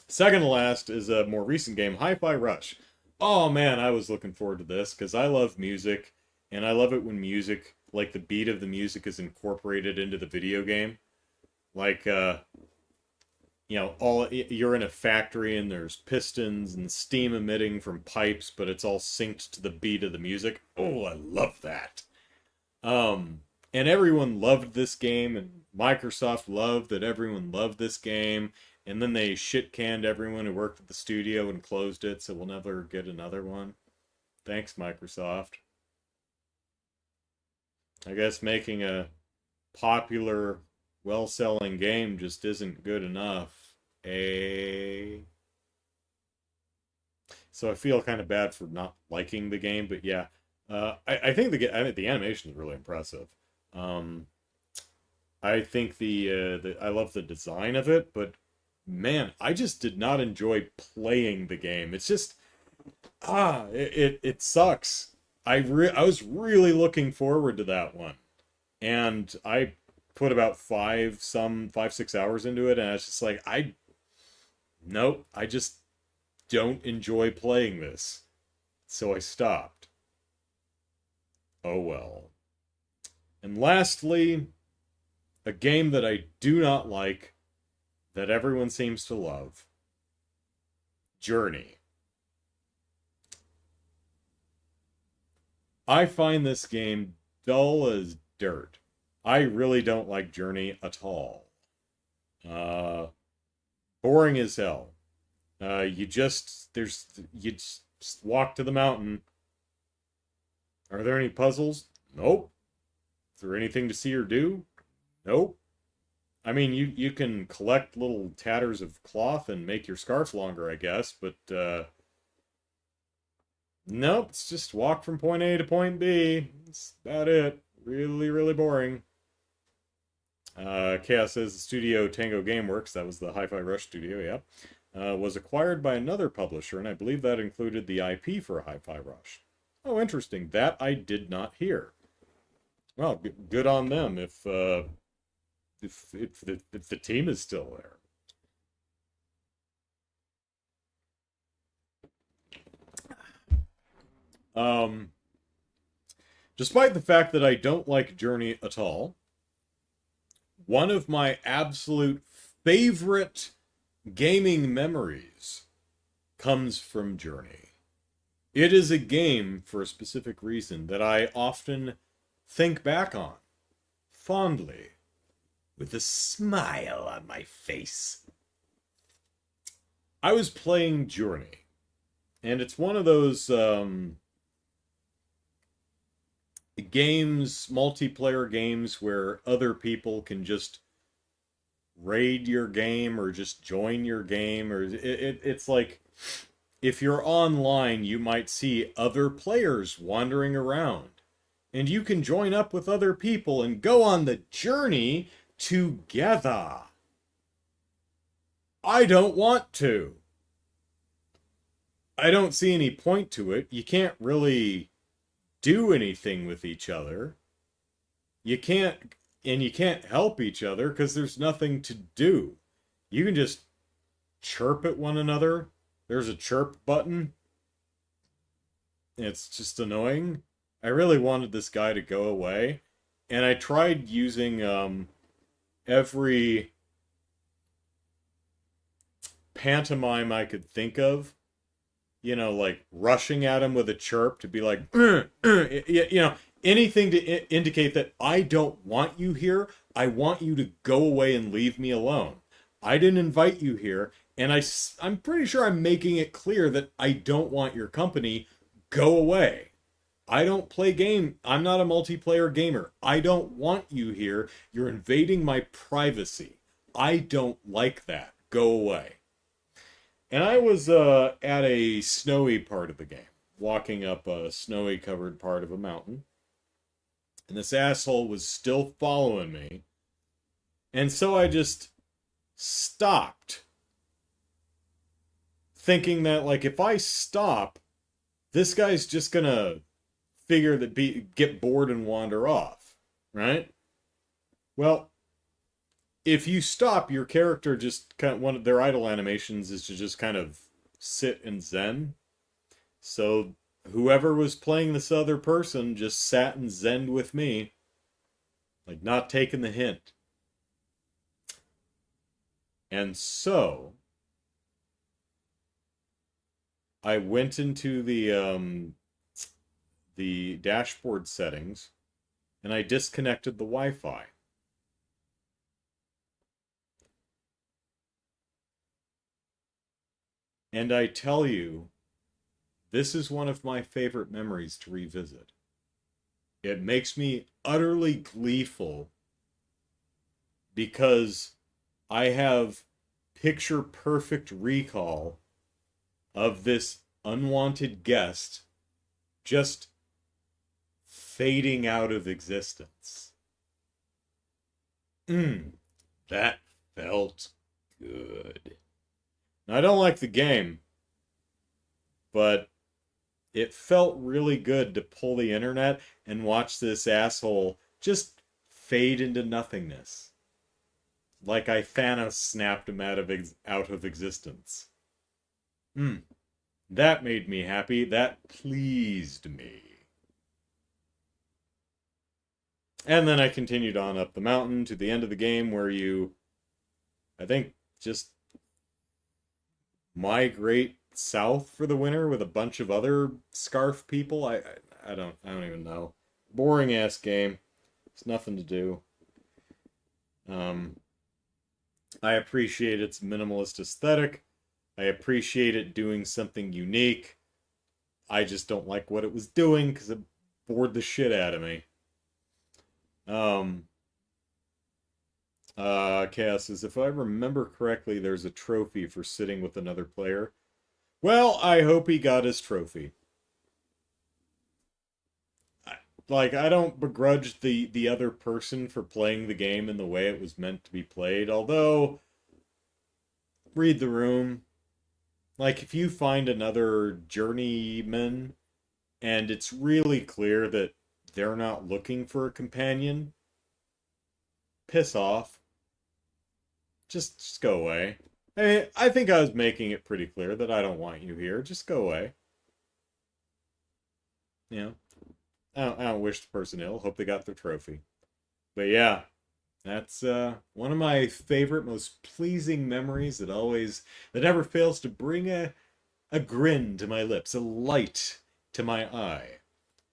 Second to last is a more recent game, Hi-Fi Rush. Oh man, I was looking forward to this because I love music, and I love it when music, like the beat of the music, is incorporated into the video game. Like, you're in a factory and there's pistons and steam emitting from pipes, but it's all synced to the beat of the music. Oh, I love that. And everyone loved this game, and Microsoft loved that everyone loved this game, and then they shit-canned everyone who worked at the studio and closed it, so we'll never get another one. Thanks, Microsoft. I guess making a popular, well-selling game just isn't good enough. So I feel kind of bad for not liking the game, but yeah. I think the animation is really impressive. I think I love the design of it, but man, I just did not enjoy playing the game. It's just it sucks. I was really looking forward to that one, and I put about 5-6 hours into it, and I was just like, nope, I just don't enjoy playing this, so I stopped. Oh well. And lastly, a game that I do not like, that everyone seems to love. Journey. I find this game dull as dirt. I really don't like Journey at all. Boring as hell. You just walk to the mountain. Are there any puzzles? Nope. Is there anything to see or do? Nope. I mean, you can collect little tatters of cloth and make your scarf longer, I guess, but nope, it's just walk from point A to point B. That's about it. Really, really boring. Chaos says the studio Tango Gameworks, that was the Hi-Fi Rush studio, yeah, was acquired by another publisher, and I believe that included the IP for Hi-Fi Rush. Oh, interesting. That I did not hear. Well, good on them if the team is still there. Um, Despite the fact that I don't like Journey at all, one of my absolute favorite gaming memories comes from Journey. It is a game for a specific reason that I often think back on fondly with a smile on my face. I was playing Journey, and it's one of those games, multiplayer games, where other people can just raid your game or just join your game, or it's like if you're online, you might see other players wandering around, and you can join up with other people and go on the journey together. I don't want to. I don't see any point to it. You can't really do anything with each other. You can't, and you can't help each other because there's nothing to do. You can just chirp at one another. There's a chirp button. It's just annoying. I really wanted this guy to go away, and I tried using every pantomime I could think of. You know, like rushing at him with a chirp to be like, you know, anything to indicate that I don't want you here. I want you to go away and leave me alone. I didn't invite you here, and I'm pretty sure I'm making it clear that I don't want your company. Go away. I don't play game. I'm not a multiplayer gamer. I don't want you here. You're invading my privacy. I don't like that. Go away. And I was at a snowy part of the game, walking up a snowy covered part of a mountain. And this asshole was still following me. And so I just stopped, thinking that, like, if I stop, this guy's just gonna figure that get bored and wander off, right? Well, if you stop, your character just kind of, one of their idle animations is to just kind of sit and zen. So whoever was playing this other person just sat and zened with me, like not taking the hint. And so I went into the dashboard settings and I disconnected the Wi-Fi. And I tell you, this is one of my favorite memories to revisit. It makes me utterly gleeful because I have picture perfect recall of this unwanted guest just fading out of existence. That felt good. Now, I don't like the game, but it felt really good to pull the internet and watch this asshole just fade into nothingness. Like I Thanos snapped him out of existence. That made me happy. That pleased me. And then I continued on up the mountain to the end of the game where you, I think, just migrate south for the winter with a bunch of other scarf people. I don't even know. Boring ass game. It's nothing to do. I appreciate its minimalist aesthetic. I appreciate it doing something unique. I just don't like what it was doing because it bored the shit out of me. Chaos says, if I remember correctly, there's a trophy for sitting with another player. Well, I hope he got his trophy. I don't begrudge the other person for playing the game in the way it was meant to be played, although, read the room. Like, if you find another journeyman, and it's really clear that they're not looking for a companion, piss off. Just go away. I think I was making it pretty clear that I don't want you here. Just go away. You know, I don't wish the person ill. Hope they got their trophy. But yeah, that's one of my favorite, most pleasing memories that never fails to bring a grin to my lips, a light to my eye,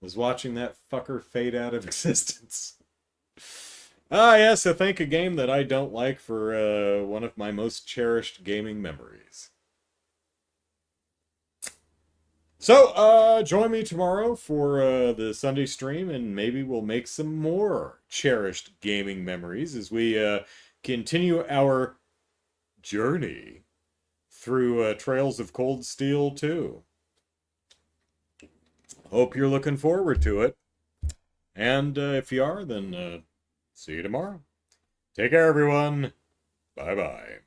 was watching that fucker fade out of existence. Ah, yes, so thank a game that I don't like for one of my most cherished gaming memories. So, join me tomorrow for the Sunday stream, and maybe we'll make some more cherished gaming memories as we continue our journey through Trails of Cold Steel 2. Hope you're looking forward to it. And if you are, then see you tomorrow. Take care, everyone. Bye bye.